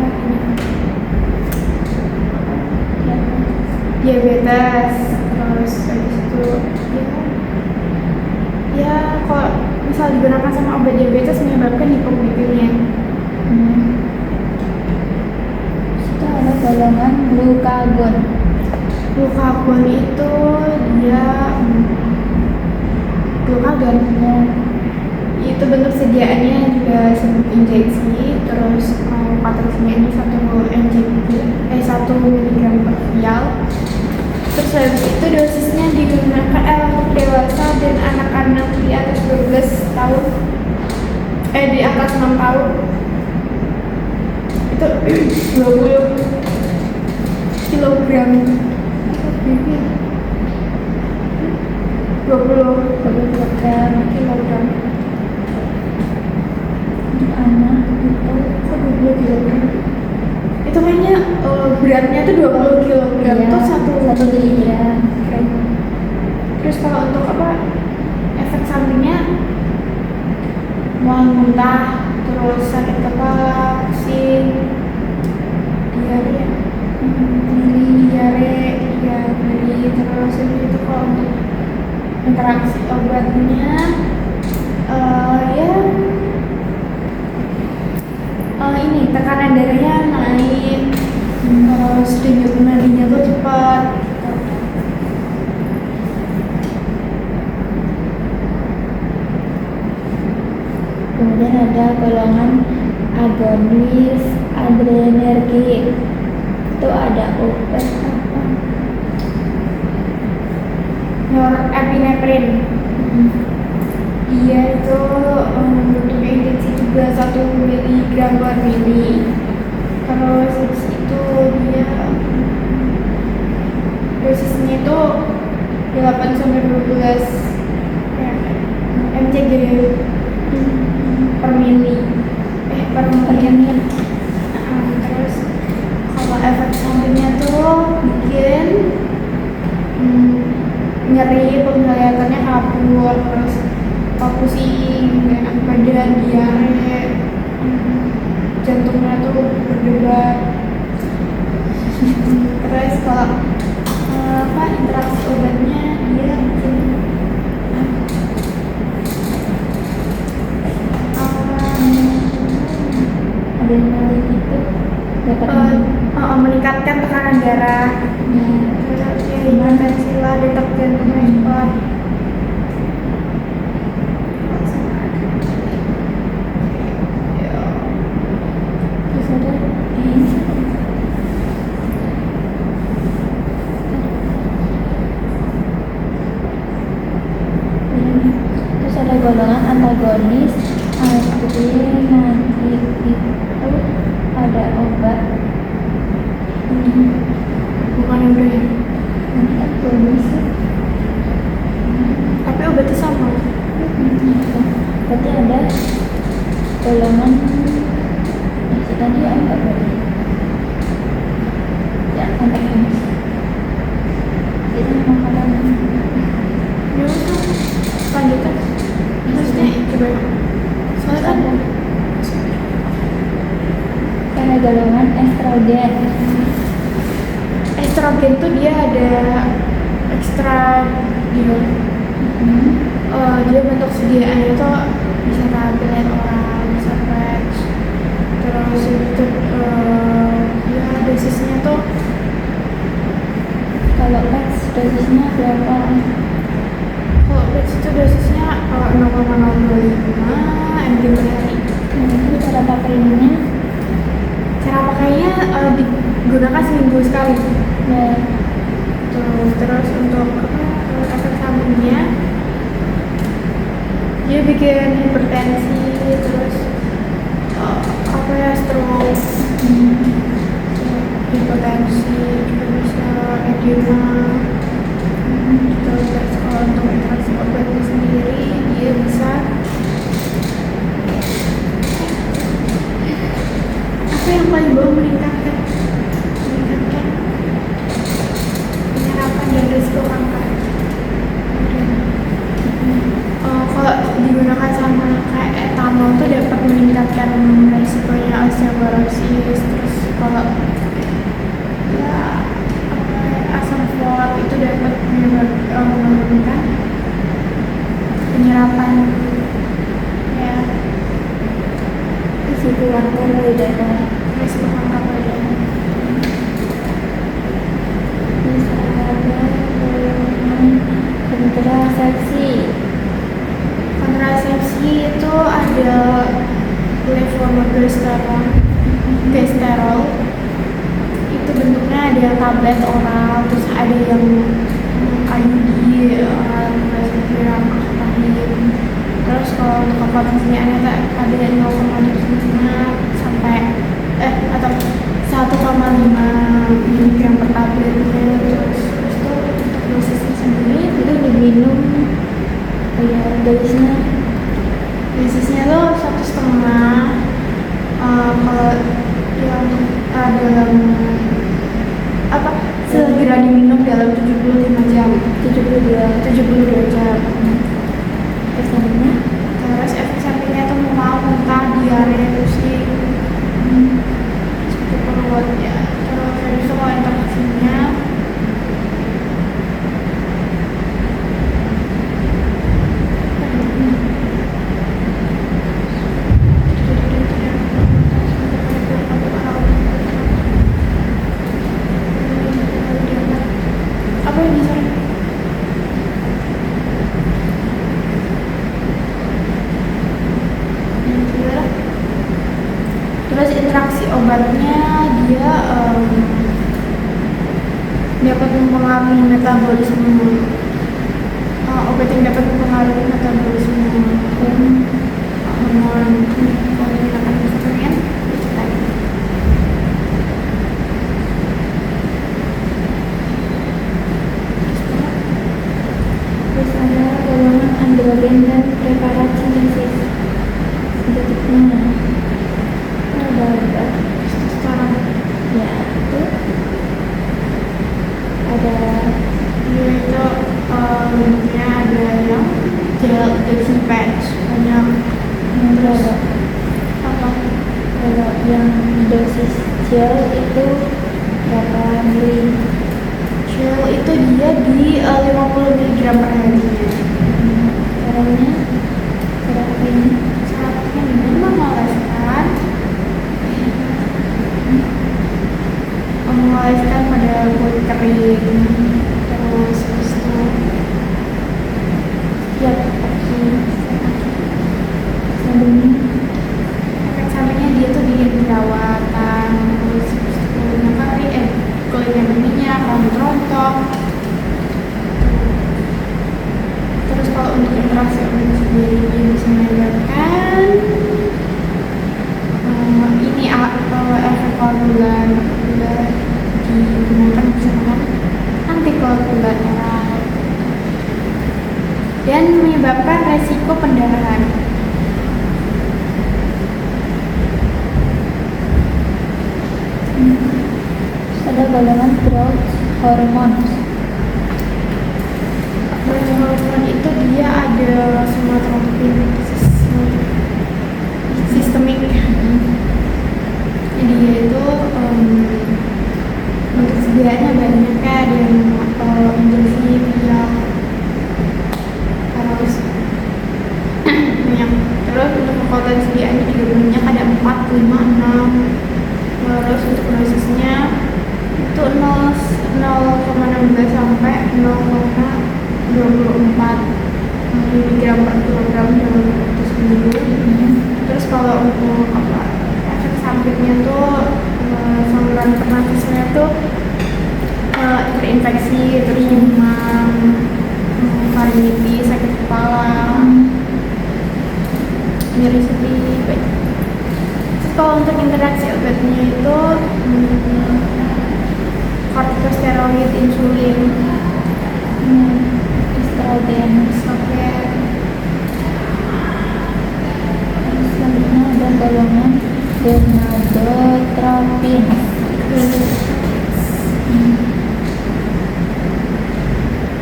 diabetes. Terus habis itu ya kalau misal digunakan sama obat diabetes menyebabkan hipoglikemia. Itu ada golongan glukagon. Glukagon itu dia glukagon itu bentuk sediaannya juga seperti injeksi. Terus patrisnya ini 1 mg per vial. Terus habis itu dosisnya digunakan untuk dewasa dan anak-anak di atas 12 tahun, di atas 6 tahun itu 20 kilogram. 20 kilogram. Anak itu Itu kayaknya beratnya tuh 20 kilogram tuh satu miligram. Terus kalau untuk efek sampingnya mual muntah, terus sakit kepala, pusing, diare, terus itu kalau untuk interaksi obatnya ini tekanan darahnya naik, terus denyut nadinya tuh cepat. Kemudian ada golongan agonis adrenergik. Itu ada obat apa? Norepinephrine. Dia itu bentuknya injeksi juga 1 mg per mili. Terus itu dia dosisnya itu 8 sampai 12 mcg per mili. Per menit. Terus kalau efek sampingnya tuh bikin nyeri, penglihatannya kabur, terus pusing, enak badan, diare, jantungnya tuh berdebar. Terus kalau interaksi obatnya dia bikin adrenalin itu dapat meningkatkan tekanan darah, terus ya hipertensi lah, detak jantung respon. terus ada terus ada golongan antagonis adrenergik. Itu ada obat Bukan yang udah, antagonis. tapi obatnya sama. Berarti ada golongan maksudnya agen tuh dia ada ekstra dia dia bentuk sediaannya tuh bisa tablet oral, bisa patch, terus itu ya dosisnya tuh Kalau patch dosisnya berapa? kalau patch itu dosisnya 0,025 mg per hari. Itu cara pakainya? Cara pakainya digunakan seminggu sekali. Ya. Tuh, terus untuk efek sampingnya dia bikin hipertensi, terus apa ya, stroke, hipertensi, juga bisa edema. Terus kalau untuk interaksi obatnya sendiri dia bisa apa yang paling bawah, meningkatkan penyerapan dan risiko kanker. Kalau digunakan sama kayak etanol tuh dapat meningkatkan risikonya osteoporosis. Terus kalau ya asam folat itu dapat menurunkan penyerapan ya Risiko kanker payudara. risiko kanker payudara. Bisa ada kontrasepsi. Kontrasepsi itu ada levonorgestrel, itu bentuknya ada yang tablet oral, terus ada yang IUD, rahim. Terus kalau untuk kepotensiannya ada yang 0,5 sampai atau 1,5 mg per tabletnya. Terus itu untuk dosisnya sendiri Itu diminum kayak dosisnya tuh 1,5. Kalau yang dalam apa segera diminum dalam 75 jam, 72 jam. kesannya. Terus efek sampingnya tuh mual-muntah, diare, pusing, sakit perut ya. Terus habis itu kalau interaksinya apa yang bisa terus interaksi obatnya dia dapat mempengaruhi metabolisme, obat yang dapat mempengaruhi metabolisme hormon menggunakan instrumen Terus ada golongan androgen dan preparat sintesis. Sintetiknya ada testosteron. ya itu ada Dia itu bentuknya ada yang gel, injection patch, banyak. berapa? Apa? Kalau yang dosis gel itu berapa mili? Gel itu dia di 50 mg per harinya. Caranya cara pakainya Syaratnya mengoleskan pada kulit kering. Terus habis itu ya kaki sampingnya efek sampingnya dia tuh bikin jerawatan, terus habis itu kulitnya berminyak, rambut rontok. Terus kalau untuk interaksi obat sendiri dia bisa menyebabkan ini efek koagulan apabila digunakan bersama antikoagulan oral dan menyebabkan resiko pendarahan. ada golongan growth hormone. Hormon itu dia ada somatotropin, sistemik. Jadi dia itu bentuk sediaannya banyak ya, ada yang injeksi pijat harus banyak. Terus untuk kekuatan sediaannya juga banyak, ada 4, 5, 6. Terus untuk dosisnya itu 0,16 sampai 0,24 miligram per kilogram dalam waktu seminggu. Terus kalau untuk efek sampingnya tuh saluran pernafasnya tuh terinfeksi, terus demam, faringitis, sakit kepala, nyeri sendi. Terus kalau untuk interaksi obatnya itu kortikosteroid, insulin, estrogen. oke. Selanjutnya ada golongan gonadotropin.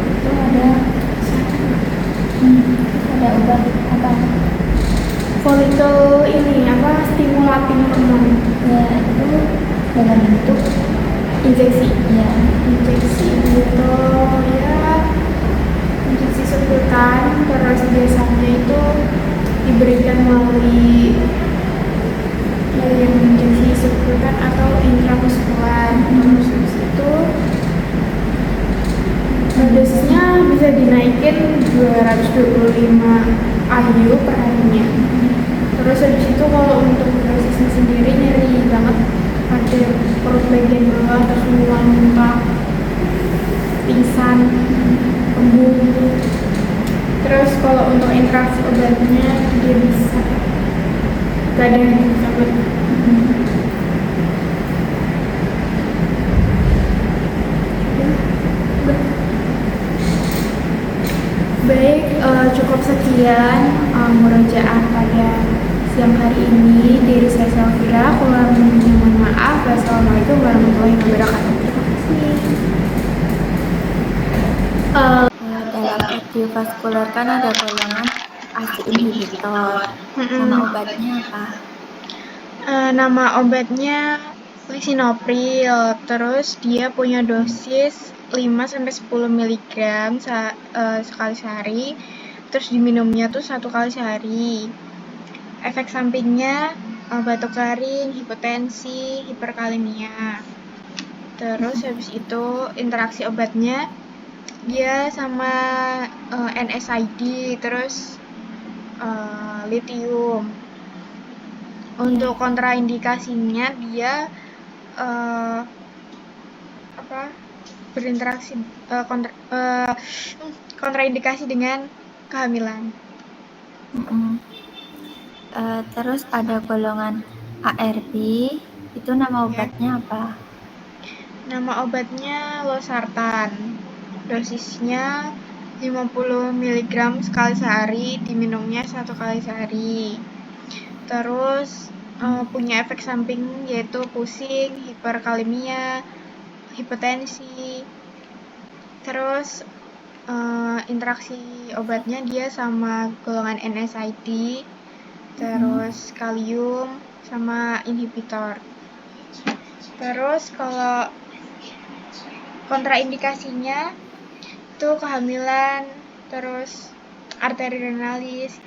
Itu ada obat apa? Folikel ini stimulating hormon. Ya, itu dalam bentuk Injeksi. ya. Injeksi itu ya injeksi suntikan, terus biasanya itu diberikan melalui yang injeksi suntikan atau intramuskular. Terus habis itu dosisnya bisa dinaikin 225 IU per harinya. Terus habis itu kalau untuk dosisnya sendiri nyeri banget, ada perut bagian bawah, terus mual-muntah, pingsan, kembung. Terus kalau untuk interaksi obatnya dia bisa gak ada yang cabut. Baik, cukup sekian murojaah pada siang hari ini dari saya Safira. Kurang lebihnya mohon maaf. Wassalamualaikum warahmatullahi wabarakatuh. Terima kasih. Dalam kardiovaskular kan ada golongan ACE inhibitor. Nama obatnya apa? Nama obatnya lisinopril. Terus dia punya dosis 5-10 mg sekali sehari. Terus diminumnya tuh 1 kali sehari. Efek sampingnya batuk kering, hipotensi, hiperkalemia. Terus habis itu interaksi obatnya dia sama NSAID, terus litium. Untuk kontraindikasinya dia berinteraksi kontraindikasi dengan kehamilan. Terus ada golongan ARB, itu nama obatnya apa? Nama obatnya losartan. Dosisnya 50 mg sekali sehari, diminumnya 1 kali sehari. Terus punya efek samping yaitu pusing, hiperkalemia, hipotensi. Terus interaksi obatnya dia sama golongan NSAID, terus kalium sama inhibitor. Terus kalau kontraindikasinya itu kehamilan, terus arteri renalis,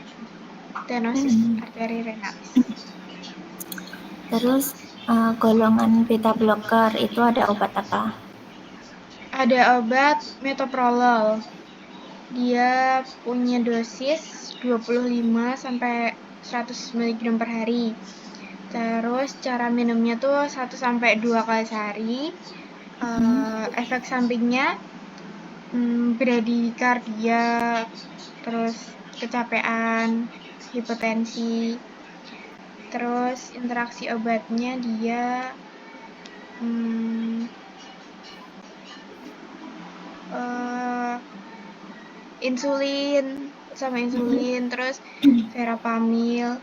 stenosis arteri renalis. Terus golongan beta blocker itu ada obat apa? Ada obat metoprolol. Dia punya dosis 25-100 mg per hari. Terus cara minumnya tuh 1-2 kali sehari. Efek sampingnya bradikardia, terus kecapean, hipotensi. Terus interaksi obatnya dia insulin, terus verapamil.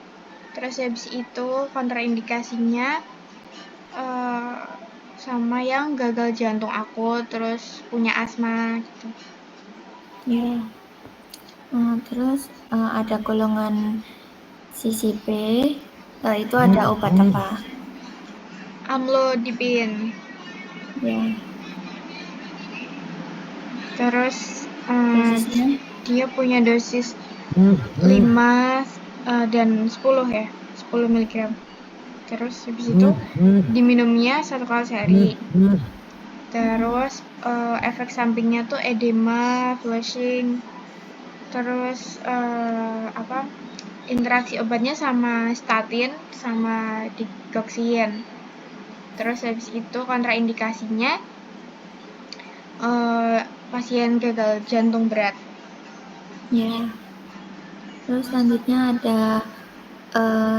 Terus habis itu kontraindikasinya sama yang gagal jantung akut, terus punya asma gitu. Ya. Terus ada golongan CCP, itu ada obat apa? Amlodipin. Ya. Terus Dosisnya? dia punya dosis 5 dan 10 ya, 10 miligram. Terus habis itu diminumnya 1 kali sehari. Terus efek sampingnya tuh edema, flushing. Terus interaksi obatnya sama statin sama digoxin. Terus habis itu kontraindikasinya pasien gagal jantung berat. Ya. Terus selanjutnya ada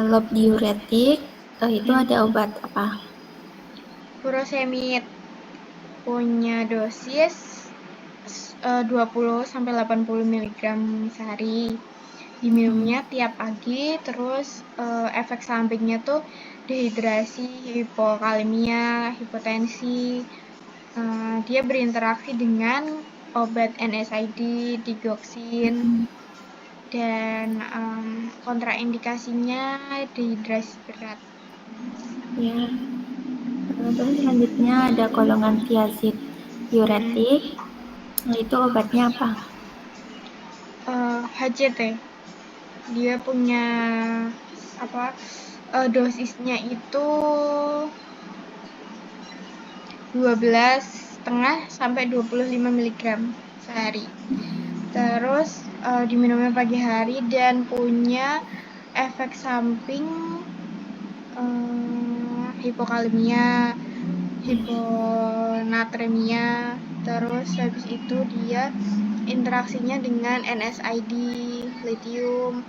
lob diuretik. Itu ada obat apa? Furosemid punya dosis 20 sampai 80 mg sehari. Diminumnya tiap pagi. Terus efek sampingnya tuh dehidrasi, hipokalemia, hipotensi. Dia berinteraksi dengan obat NSAID, digoxin, dan kontraindikasinya dehidrasi berat. Ya. Terus selanjutnya ada golongan thiazid diuretik. Itu obatnya apa? HCT. Dia punya dosisnya itu 12,5 sampai 25 mg sehari. Terus diminumnya pagi hari dan punya efek samping hipokalemia, hiponatremia. Terus habis itu dia interaksinya dengan NSAID, lithium,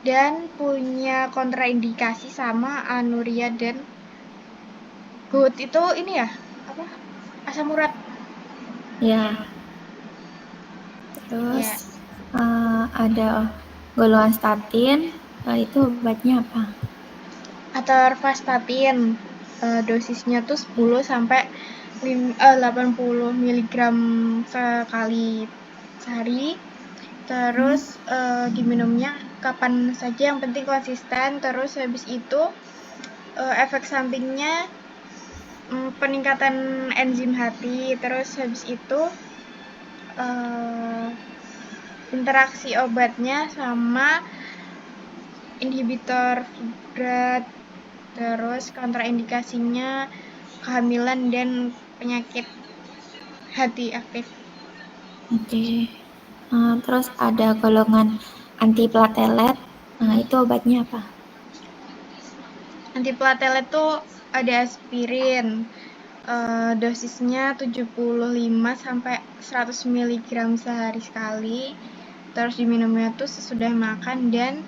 dan punya kontraindikasi sama anuria dan gout itu ini ya, asam urat. Ya. Terus ada golongan statin. Itu obatnya apa? Atorvastatin. Dosisnya tuh 10 sampai 80 mg sekali sehari. Terus diminumnya kapan saja, yang penting konsisten. Terus habis itu efek sampingnya peningkatan enzim hati. Terus habis itu interaksi obatnya sama inhibitor fibrat. Terus kontraindikasinya kehamilan dan penyakit hati aktif. Oke. Terus ada golongan antiplatelet. Itu obatnya apa? Antiplatelet tuh ada aspirin. Dosisnya 75 sampai 100 mg sehari sekali. Terus diminumnya tuh sesudah makan dan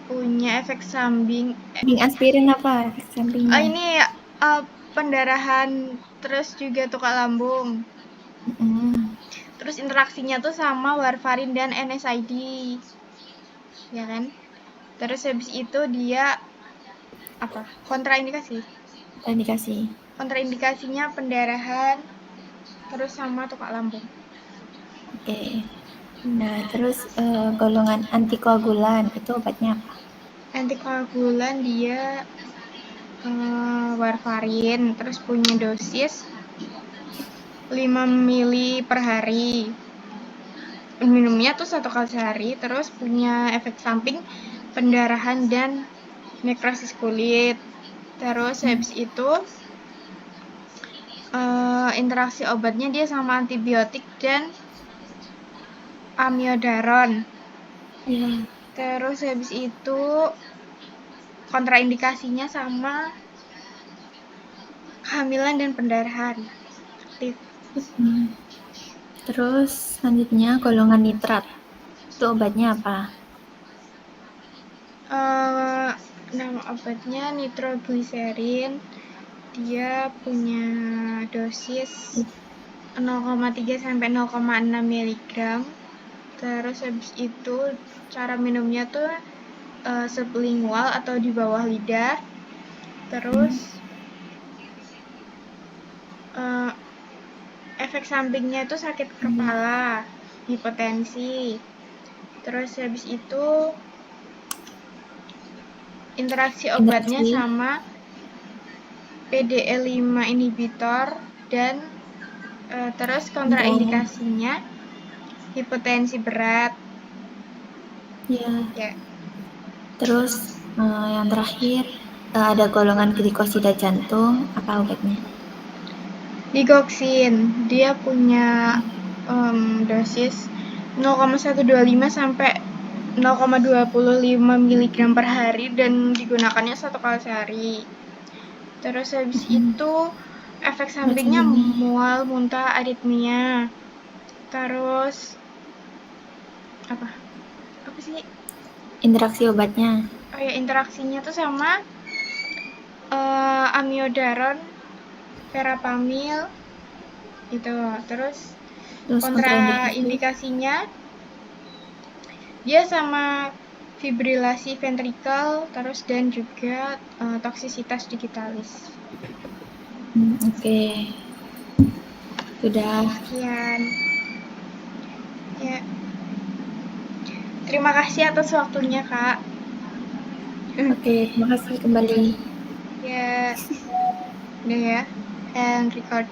punya efek samping. Aspirin apa efek sampingnya? Ini pendarahan, terus juga tukak lambung. Terus interaksinya tuh sama warfarin dan NSAID, ya kan? Terus habis itu dia kontraindikasi. Kontraindikasinya pendarahan, terus sama tukak lambung. Oke. Nah, terus golongan antikoagulan itu obatnya apa? Antikoagulan dia warfarin, terus punya dosis 5 mili per hari. Minumnya tuh 1 kali sehari. Terus punya efek samping pendarahan dan nekrosis kulit. Terus habis itu interaksi obatnya dia sama antibiotik dan amiodaron. Terus habis itu kontraindikasinya sama kehamilan dan pendarahan aktif. Terus selanjutnya golongan nitrat. Itu obatnya apa? Nama obatnya nitrogliserin. Dia punya dosis 0,3 sampai 0,6 mg. Terus habis itu cara minumnya tuh sublingual atau di bawah lidah. Terus efek sampingnya itu sakit kepala, hipotensi. Terus habis itu interaksi obatnya sama PDE5 inhibitor dan terus kontraindikasinya hipertensi berat. Ya. Ya. Terus yang terakhir ada golongan glikosida jantung, apa obatnya? Digoxin, dia punya dosis 0,125 sampai 0,25 mg per hari dan digunakannya 1 kali sehari. Terus habis itu efek sampingnya mual, muntah, aritmia. Terus apa sih? Interaksi obatnya. Oh ya, interaksinya tuh sama amiodaron, verapamil gitu. Terus kontraindikasinya dia sama fibrilasi ventrikel, terus dan juga toksisitas digitalis. Oke. Sudah. Sekian. Ya. Terima kasih atas waktunya, Kak. Oke, terima kasih kembali. Ya. Udah ya. And record.